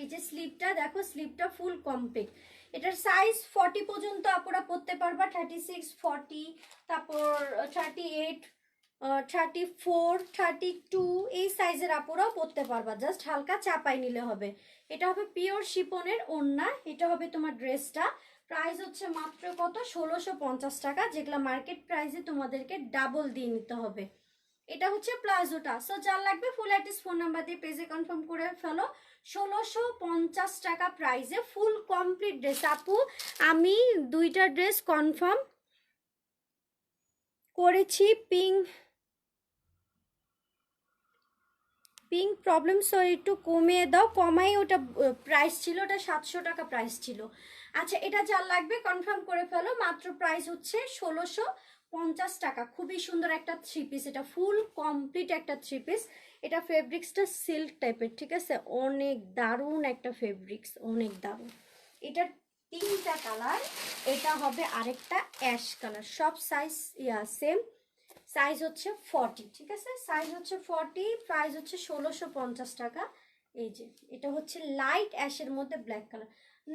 এই যে স্লিপটা দেখো, স্লিপটা ফুল কমপ্লিট। এটার সাইজ 40 পর্যন্ত আপুরা পরতে পারবা, 36, 40, তারপর 38, 34, 32 এই সাইজের আপুরাও পরতে পারবা, জাস্ট হালকা চাপাই নিলে হবে। এটা হবে পিওর শিপনের ওড়না, এটা হবে তোমার ড্রেসটা। প্রাইস হচ্ছে মাত্র কত, 1650 টাকা, যেগুলো মার্কেট প্রাইসে তোমাদেরকে ডাবল দিয়ে নিতে হবে। এটা হচ্ছে প্লাজোটা। সো যার লাগবে ফুল অ্যাড্রেস ফোন নাম্বার দিয়ে পেজে কনফার্ম করে ফেলো। 1650 টাকা প্রাইসে ফুল কমপ্লিট ড্রেস। আপু আমি 2টা ড্রেস কনফার্ম করেছি। পিঙ্ক প্রবলেম, সরি একটু কমিয়ে দাও। কমাই, ওটা প্রাইস ছিল, ওটা 700 টাকা প্রাইস ছিল। আচ্ছা এটা যার লাগবে কনফার্ম করে ফেলো, মাত্র প্রাইস হচ্ছে 1650 টাকা। খুবই সুন্দর একটা থ্রি পিস, এটা ফুল কমপ্লিট একটা থ্রি পিস। এটা ফেব্রিক্সটা সিল্ক টাইপের, ঠিক আছে, অনেক দারুণ একটা ফেব্রিক্স, অনেক দারুণ। এটার 3টা কালার, এটা হবে আরেকটা অ্যাশ কালার, সব সাইজ সেম, সাইজ হচ্ছে 40, ঠিক আছে, সাইজ হচ্ছে 40, প্রাইস হচ্ছে 1650 টাকা। এই যে এটা হচ্ছে লাইট অ্যাশের মধ্যে ব্ল্যাক কালার।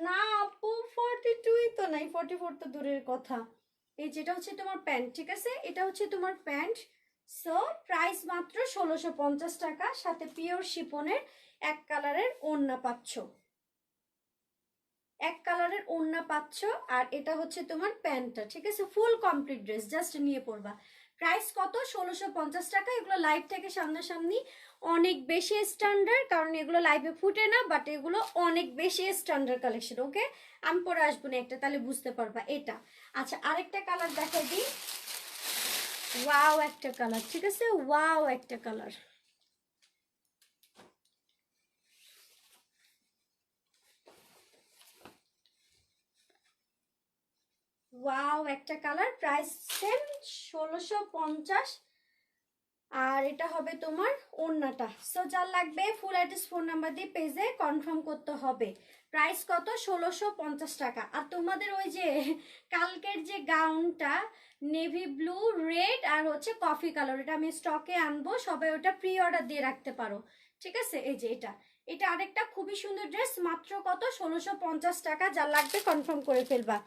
না আপু 42ই তো নাই, 44 তো দূরের কথা। এই যেটা হচ্ছে তোমার প্যান্ট, ঠিক আছে, এটা হচ্ছে তোমার প্যান্ট। সো প্রাইস মাত্র 1650 টাকা, সাথে পিওর শিপনের এক কালারের ওড়না পাচ্ছ, এক কালারের ওড়না পাচ্ছ। আর এটা হচ্ছে তোমার প্যান্টটা, ঠিক আছে, ফুল কমপ্লিট ড্রেস, জাস্ট নিয়ে পড়বা। প্রাইস কত, 1650 টাকা। এগুলো লাইভ থেকে সামনাসামনি অনেক বেশি স্ট্যান্ডার্ড, কারণ এগুলো লাইভে ফুটে না, বাট এগুলো অনেক বেশি স্ট্যান্ডার্ড কালেকশন। ওকে, আমি পরে আসবো না একটা, তাহলে বুঝতে পারবা এটা। আচ্ছা আরেকটা কালার দেখাই দিই। ওয়াও একটা কালার, ঠিক আছে, ওয়াও একটা কালার, ওয়াও একটা কালার। Price same 1650। আর এটা হবে তোমার ওড়নাটা। সো যার লাগবে ফুল অ্যাড্রেস ফোন নাম্বার দিয়ে পেজে কনফার্ম করতে হবে। প্রাইস কত, 1650 টাকা। আর তোমাদের ওই যে কালকের যে গাউনটা নেভি ব্লু, রেড আর হচ্ছে কফি কালার, এটা আমি স্টকে আনবো, সবাই ওটা প্রি অর্ডার দিয়ে রাখতে পারো, ঠিক আছে। এই যে এটা, এটা আরেকটা খুবই সুন্দর ড্রেস, মাত্র কত, 1650 টাকা। যার লাগবে কনফার্ম করে ফেলবা।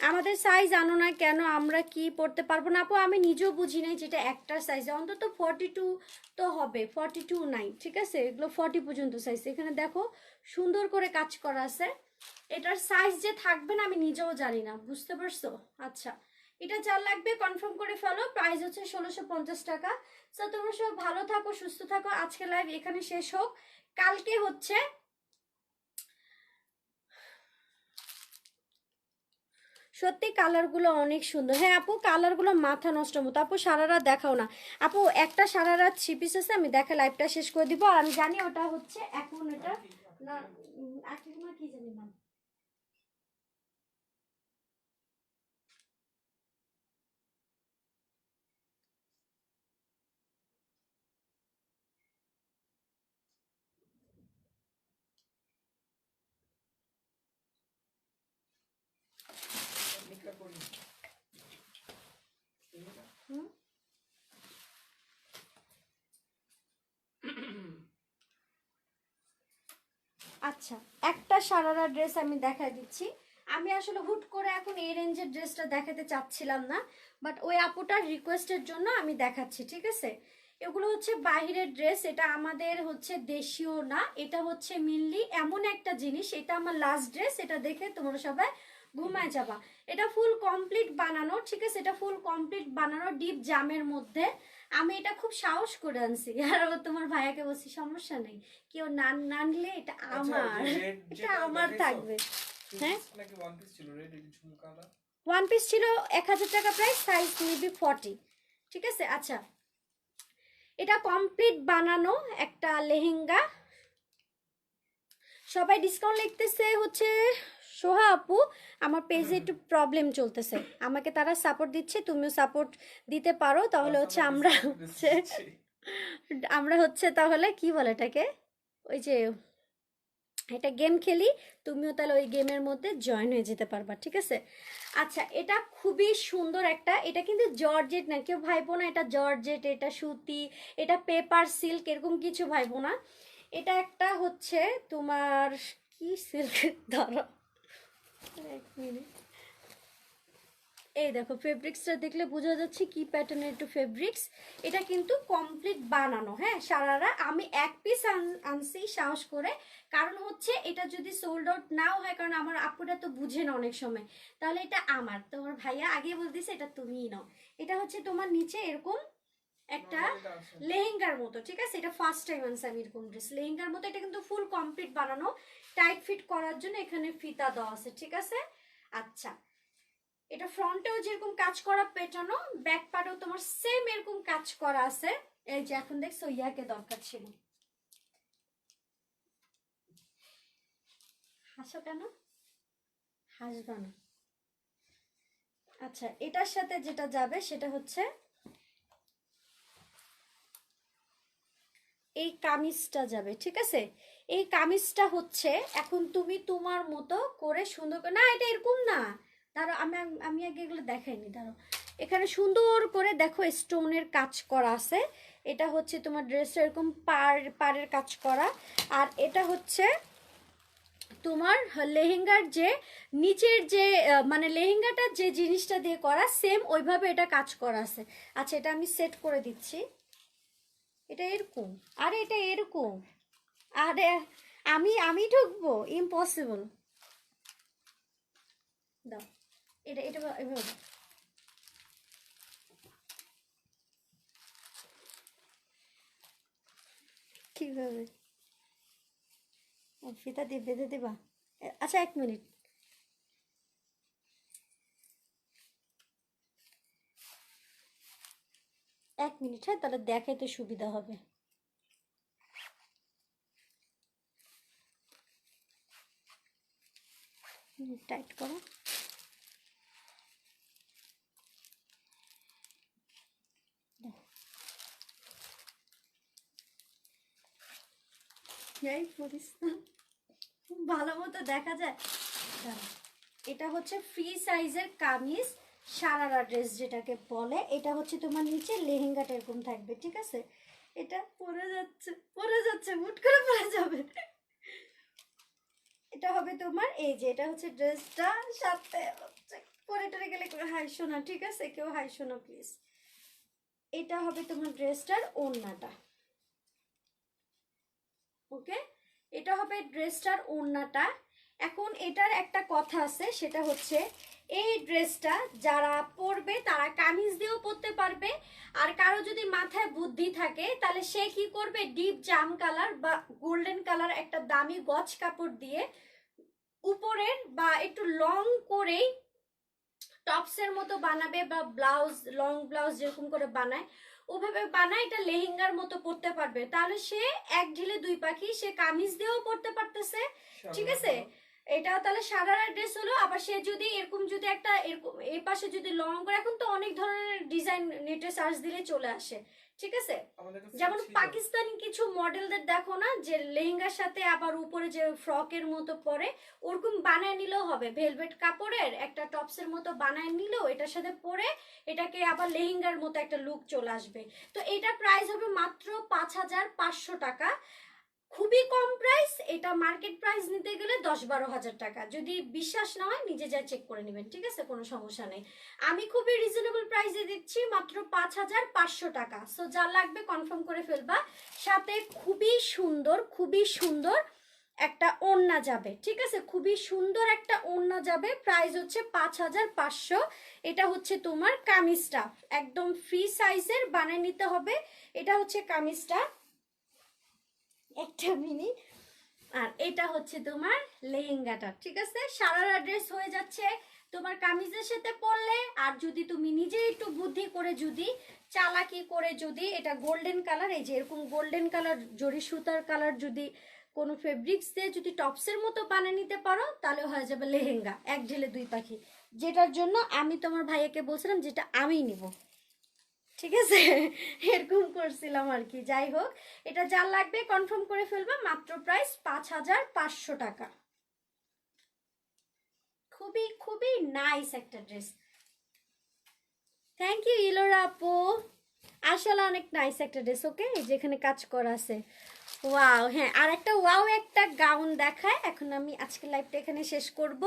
আমাদের সাইজ আনো না কেন, আমরা কি পড়তে পারবো না আপু, আমি নিজেও বুঝি নাই, যেটা একটা সাইজ অন্তত 42 তো হবে, 42 নাই, ঠিক আছে, এগুলো 40 পর্যন্ত সাইজ। এখানে দেখো সুন্দর করে কাজ করা আছে, এটার সাইজ যে থাকবে না আমি নিজেও জানি না, বুঝতে পারছো। আচ্ছা এটা যার লাগবে কনফার্ম করে ফেলো, প্রাইস হচ্ছে 1650 টাকা। সো তোমরা সব ভালো থাকো, সুস্থ থাকো, আজকে লাইভ এখানে শেষ হোক। কালকে হচ্ছে সত্যি কালারগুলো অনেক সুন্দর। হ্যাঁ আপু কালারগুলো মাথা নষ্ট মতো। আপু সারা রাত দেখাও না আপু, একটা সারা রাত থ্রি পিস আছে, আমি দেখা লাইভটা শেষ করে দিব। আর আমি জানি ওটা হচ্ছে এখন এটা না, আকিমা কি জানি না। হুম, আচ্ছা একটা সারারা ড্রেস আমি দেখা দিচ্ছি। আমি আসলে হুট করে এখন এই রেঞ্জের ড্রেসটা দেখাতে চাচ্ছিলাম না, বাট ওই আপুটার রিকোয়েস্টের জন্য আমি দেখাচ্ছি, ঠিক আছে। এগুলো হচ্ছে বাহিরের ড্রেস, এটা আমাদের হচ্ছে দেশীয় না, এটা হচ্ছে মেনলি এমন একটা জিনিস, এটা আমার লাস্ট ড্রেস, এটা দেখে তোমরা সবাই ঘুমায় যাবা। এটা ফুল কমপ্লিট বানানো, ঠিক আছে, এটা ফুল কমপ্লিট বানানো ডিপ জামের মধ্যে। আমি এটা খুব সাহস করে আনছি, আর তোমার ভাইয়াকে বলছি সমস্যা নেই, কেউ নানলে এটা আমার, এটা আমার থাকবে। হ্যাঁ নাকি ওয়ান পিস ছিল, রেড ঝুমকালা ওয়ান পিস ছিল 1000 টাকা প্রাইস, সাইজ নিবি 40, ঠিক আছে। আচ্ছা এটা কমপ্লিট বানানো একটা লেহেঙ্গা। সবাই ডিসকাউন্ট লিখতেছে হচ্ছে সোহা আপু, আমার পেজে একটু প্রবলেম চলতেছে, আমাকে তারা সাপোর্ট দিচ্ছে, তুমিও সাপোর্ট দিতে পারো, তাহলে হচ্ছে আমরা হচ্ছে তাহলে কি বলে এটাকে, ওই যে এটা গেম খেলি, তুমিও তাহলে ওই গেমের মধ্যে জয়েন হয়ে যেতে পারবা, ঠিক আছে। আচ্ছা এটা খুবই সুন্দর একটা, এটা কিন্তু জর্জেট না, কেউ ভাইবো না এটা জর্জেট, এটা সুতি, এটা পেপার সিল্ক, এরকম কিছু ভাইবো না। এটা একটা হচ্ছে তোমার কি সিল্ক ধরো, এক মিনিট, এই দেখো ফেব্রিক্সটা দেখলে বোঝা যাচ্ছে কি প্যাটার্নের একটু ফেব্রিক্স। এটা কিন্তু কমপ্লিট বানানো, হ্যাঁ সারারা। আমি এক পিস আনছি সাহস করে, কারণ হচ্ছে এটা যদি সোল্ড আউট নাও হয়, কারণ আমার আপুরা তো বুঝে না অনেক সময়, তাহলে এটা আমার, তোমার ভাইয়া আগে বলতেছে এটা তুমিই নাও। এটা হচ্ছে তোমার নিচে এরকম একটা লেহেঙ্গার মতো, ঠিক আছে? এটা ফার্স্ট টাইম আনছি আমি এরকম ড্রেস লেহেঙ্গার মতো। এটা কিন্তু ফুল কমপ্লিট বানানো, টাইট ফিট করার জন্য এখানে ফিতা দেওয়া আছে, ঠিক আছে? আচ্ছা, এটা ফ্রন্টেও যেরকম কাজ করা পেটানো, ব্যাক পার্টেও তোমার সেম এরকম কাজ করা আছে। এই যে এখন দেখছো ইয়াকে দরকার ছিল। হাসো কেন? হাসবা না। আচ্ছা, এটার সাথে যেটা যাবে সেটা হচ্ছে এই কামিজটা যাবে, ঠিক আছে? এই কামিজটা হচ্ছে এখন তুমি তোমার মতো করে সুন্দর করে, না এটা এরকম না, ধরো আমি আমি আগে এগুলো দেখাইনি, ধরো এখানে সুন্দর করে দেখো স্টোনের কাজ করা আছে। এটা হচ্ছে তোমার ড্রেসটা এরকম পাড়ের কাজ করা। আর এটা হচ্ছে তোমার লেহেঙ্গার যে নিচের যে মানে লেহেঙ্গাটার যে জিনিসটা দিয়ে করা সেম ওইভাবে এটা কাজ করা আছে। আচ্ছা, এটা আমি সেট করে দিচ্ছি। এটা এরকম, আরে এটা এরকম, আরে আমি আমি ঢুকবো? ইম্পসিবল। দাও, এটা এটা এভাবে কিভাবে? ও, ফিতা দিয়ে বেঁধে দিবা? আচ্ছা এক মিনিট, এক মিনিট, হ্যাঁ তাহলে দেখাইতে সুবিধা হবে। টাইট করো। এই পরিস না, ভালো মতো দেখা যায়। দাঁড়াও। এটা হচ্ছে ফ্রি সাইজের কামিজ সারারা ড্রেস যেটাকে বলে। এটা হচ্ছে তোমার নিচে লেহেঙ্গাটা এরকম থাকবে, ঠিক আছে? এটা পরে যাচ্ছে, পরে যাচ্ছে, মুট করে পরে যাবে। এটা হবে তোমার, এই যে এটা হচ্ছে ড্রেসটা, সাথে হচ্ছে পরে টরে গেলে হাইশো না, ঠিক আছে? কেউ হাইশো না প্লিজ। এটা হবে তোমার ড্রেসটার ওড়নাটা, ওকে? এটা হবে ড্রেসটার ওড়নাটা। এখন এটার একটা কথা আছে, সেটা হচ্ছে এই ড্রেসটা যারা পরবে তারা কামিজ দিয়েও পরতে পারবে। আর কারো যদি মাথায় বুদ্ধি থাকে তাহলে সে কি করবে, ডিপ জাম কালার বা গোল্ডেন কালার একটা দামি গজ কাপড় দিয়ে উপরের বা একটু লং করেই টপসের মতো বানাবে, বা ব্লাউজ লং ব্লাউজ যেরকম করে বানায় ওভাবে বানায় এটা লেহেঙ্গার মতো পরতে পারবে। তাহলে সে এক ঢিলে দুই পাখি, সে কামিজ দিয়েও পরতে পারতেছে, ঠিক আছে? এটা তাহলে সারারা ড্রেস হলো। আবার সে যদি এরকম যদি একটা এরকম এই পাশে যদি লং করে, এখন তো অনেক ধরনের ডিজাইন নেটে সার্চ দিলে চলে আসে, ঠিক আছে? যেমন পাকিস্তানি কিছু মডেলদের দেখো না, যে লেহেঙ্গার সাথে আবার উপরে যে ফ্রকের মতো পরে, ওরকম বানায় নিলেও হবে। ভেলভেট কাপড়ের একটা টপসের মতো বানায় নিলেও এটার সাথে পরে এটাকে আবার লেহেঙ্গার মতো একটা লুক চলে আসবে। তো এটা প্রাইস হবে মাত্র 5,500 টাকা, খুবই কম প্রাইস। এটা মার্কেট প্রাইস নিতে গেলে 10-12 হাজার টাকা। যদি বিশ্বাস না হয় নিজে যা চেক করে নেবেন, ঠিক আছে? কোনো সমস্যা নেই। আমি খুবই রিজনেবল প্রাইসে দিচ্ছি, মাত্র 5,500 টাকা। সো যা লাগবে কনফার্ম করে ফেলবা। সাথে খুবই সুন্দর, খুবই সুন্দর একটা ওড়না যাবে, ঠিক আছে? খুবই সুন্দর একটা ওড়না যাবে। প্রাইস হচ্ছে 5,500। এটা হচ্ছে তোমার কামিজটা, একদম ফ্রি সাইজের বানিয়ে নিতে হবে। এটা হচ্ছে কামিজটা, একটা মিনিট। আর এটা হচ্ছে তোমার লেহেঙ্গাটা, ঠিক আছে? সারারা ড্রেস হয়ে যাচ্ছে তোমার কামিজের সাথে পরলে। আর যদি তুমি নিজে একটু বুদ্ধি করে, যদি চালাকি করে, যদি এটা গোল্ডেন কালার, এই যে এরকম গোল্ডেন কালার জরি সুতার কালার যদি কোনো ফেব্রিক্স দিয়ে যদি টপসের মতো বানিয়ে নিতে পারো, তাহলে হয়ে যাবে লেহেঙ্গা, এক ঢিলে দুই পাখি। যেটার জন্য আমি তোমার ভাইয়াকে বলছিলাম যেটা আমি নিব, ঠিক আছে? এরকম করছিলাম আর কি। যাই হোক, এটা যার লাগবে কনফার্ম করে ফেলবা। মাত্র প্রাইস 5,500 টাকা। খুবই খুবই নাইস একটা ড্রেস। থ্যাংক ইউ ইলোরা আপু, আসলে অনেক নাইস একটা ড্রেস। ওকে, যেখানে কাজ করা আছে ওয়াও, হ্যাঁ, আর একটা ওয়াও একটা গাউন দেখায়। এখন আমি আজকের লাইভটা এখানে শেষ করব।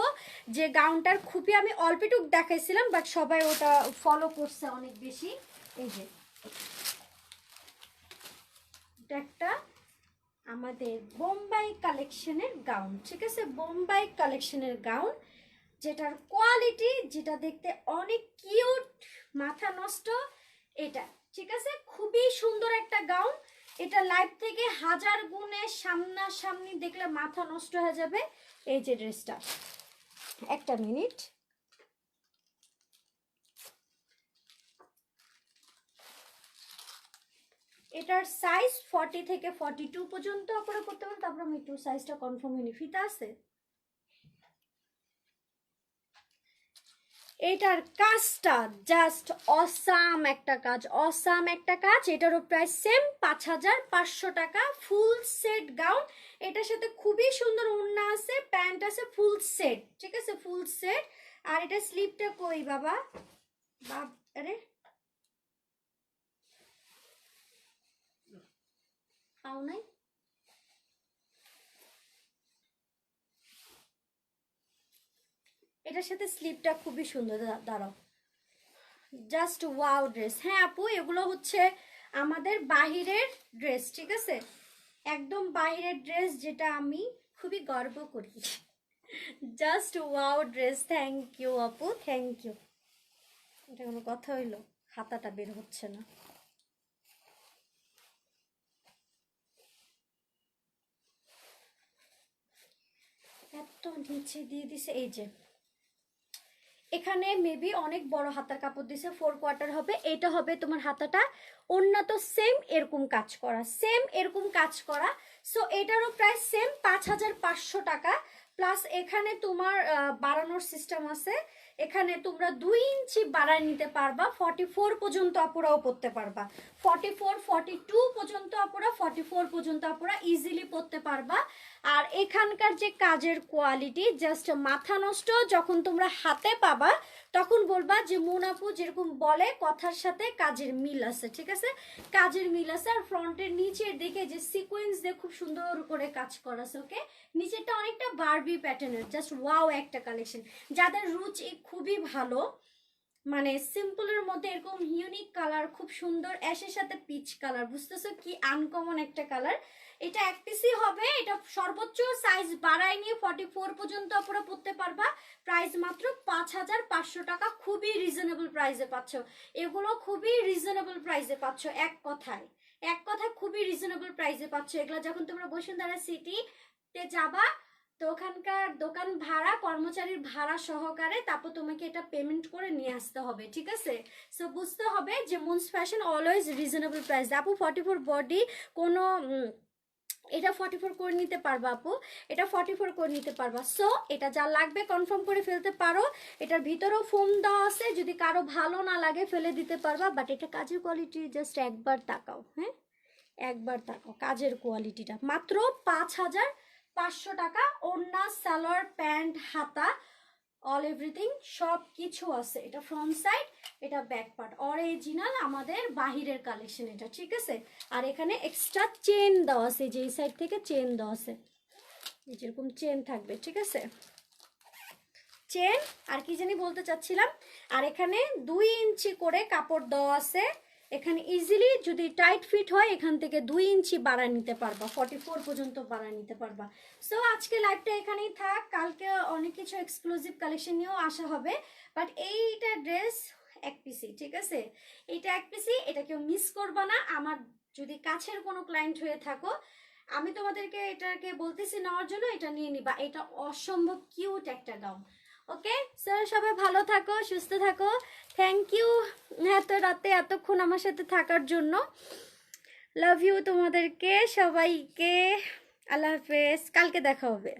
যে গাউনটার খুবই আমি অল্পটুক দেখাইছিলাম, বাট সবাই ওটা ফলো করছে অনেক বেশি। এই যে এটা একটা আমাদের বোম্বাই কালেকশনের গাউন, ঠিক আছে, বোম্বাই কালেকশনের গাউন, যেটার কোয়ালিটি, যেটা দেখতে অনেক কিউট, মাথা নষ্ট, এটা ঠিক আছে, খুবই সুন্দর একটা গাউন। এটা লাইভ থেকে 1000 গুণে সামনাসামনি দেখলে মাথা নষ্ট হয়ে যাবে। এই যে ড্রেসটা, একটা মিনিট, এটার সাইজ 40 থেকে 42 পর্যন্ত আপনারা করতে পারেন। তারপর আমি একটু সাইজটা কনফার্ম হয়নি, ফিতা আছে। এটার কাজটা জাস্ট অসাম একটা কাজ, অসাম একটা কাজ। এটারও প্রাইস সেম 5500 টাকা, ফুল সেট গাউন। এটার সাথে খুবই সুন্দর ওড়না আছে, প্যান্ট আছে, ফুল সেট, ঠিক আছে, ফুল সেট। আর এটা স্লিপটা কই বাবা, আরে পাও নাই, এটার সাথে স্লিপটা খুবই সুন্দর, দাঁড়াও, জাস্ট ওয়াও ড্রেস। হ্যাঁ আপু, এগুলো হচ্ছে আমাদের বাহিরের ড্রেস, ঠিক আছে, একদম বাহিরের ড্রেস, যেটা আমি খুবই গর্ব করি। Just wow dress, thank you আপু, থ্যাংক ইউ। এটা কোনো কথা হইলো, হাতাটা বের হচ্ছে না। এত নিচে দিয়ে দিছে, এই যে এখানে মেবি অনেক বড় হাতার কাপড় দিছে, 4 কোয়ার্টার হবে। এটা হবে তোমার হাতাটা, ওড়না তো সেম এরকম কাজ করা, সেম এরকম কাজ করা। সো এটারও প্রাইস সেম 5500 টাকা। প্লাস এখানে তোমার বাড়ানোর সিস্টেম আছে, এখানে তোমরা 2 ইঞ্চি বাড়ায় নিতে পারবা, 44 পর্যন্ত আপুরাও পরতে পারবা, 44 42 পর্যন্ত আপুরা, 44 পর্যন্ত আপুরা ইজিলি পরতে পারবা। আর এখানকার যে কাজের কোয়ালিটি, জাস্ট মাথা নষ্ট। যখন তোমরা হাতে পাবা তখন বলবা যে মুনাপু যেরকম বলে কথার সাথে কাজের মিল আছে, ঠিক আছে, কাজের মিল আছে। আর ফ্রন্টের নিচের দিকে যে সিকোয়েন্স দিয়ে খুব সুন্দর করে কাজ করা আছে, ওকে, নিচেরটা অনেকটা বারবি প্যাটার্নের, জাস্ট ওয়াও একটা কালেকশন। যাদের রুচি খুবই ভালো, মানে সিম্পলের মধ্যে এরকম ইউনিক কালার, খুব সুন্দর অ্যাশের সাথে পিচ কালার, বুঝতেছো কি আনকমন একটা কালার। এটা এক পিসই হবে, এটা সর্বোচ্চ সাইজ বাড়ায় নিয়ে 44 পর্যন্ত আপনারা পড়তে পারবা। প্রাইস মাত্র 5500 টাকা, খুবই রিজনেবল প্রাইসে পাচ্ছ। এগুলো খুবই রিজনেবল প্রাইসে পাচ্ছ, এক কথায়, এক কথায় খুবই রিজনেবল প্রাইসে পাচ্ছ। এগুলো যখন তোমরা বসুন্ধরা সিটিতে যাবা, তো ওখানকার দোকান ভাড়া, কর্মচারীর ভাড়া সহকারে তারপর তোমাকে এটা পেমেন্ট করে নিয়ে আসতে হবে, ঠিক আছে। সো বুঝতে হবে যে moons fashion always reasonable price. আপু 44 বডি কোনো এটা 44 করে নিতে পারবা আপু, এটা 44 করে নিতে পারবা। সো এটা যা লাগবে কনফার্ম করে ফেলতে পারো। এটার ভিতরেও ফোম দেওয়া আছে, যদি কারো ভালো না লাগে ফেলে দিতে পারবা। বাট এটা কাজের কোয়ালিটি জাস্ট একবার তাকাও, হ্যাঁ একবার তাকাও কাজের কোয়ালিটিটা। মাত্র 5500 টাকা, ওড়না, সালোয়ার, প্যান্ট, হাতা, অল এভরিথিং সব কিছু আছে। এটা ফ্রন্ট সাইড, এটা ব্যাক পার্ট, অরিজিনাল আমাদের বাহিরের কালেকশন এটা, ঠিক আছে। আর এখানে এক্সট্রা চেন দেওয়া আছে, যে এই সাইড থেকে চেন দেওয়া আছে, যেরকম চেন থাকবে, ঠিক আছে, চেন। আর কি জানি বলতে চাচ্ছিলাম, আর এখানে 2 ইঞ্চি করে কাপড় দেওয়া আছে। এখানে ইজিলি যদি টাইট ফিট হয় এখান থেকে 2 ইঞ্চি বাড়ায় নিতে পারবা, 44 পর্যন্ত বাড়ায় নিতে পারবা। সো আজকে লাইভটা এখানেই থাক, কালকে অনেক কিছু এক্সক্লুসিভ কালেকশন নিয়েও আসা হবে। বাট এইটা ড্রেস এক পিসি, ঠিক আছে, এইটা এক পিসি, এটা কেউ মিস করবা না। আমার যদি কাছের কোনো ক্লায়েন্ট হয়ে থাকো, আমি তোমাদেরকে এটাকে বলতেছি নেওয়ার জন্য, এটা নিয়ে নিবা। এটা অসম্ভব কিউট একটা গাউন। ওকে স্যার, সবাই ভালো থাকো, সুস্থ থাকো। থ্যাংক ইউ এত রাতে এতক্ষণ আমার সাথে থাকার জন্য। লাভ ইউ তোমাদেরকে সবাইকে। আল্লাহ হাফেজ, কালকে দেখা হবে।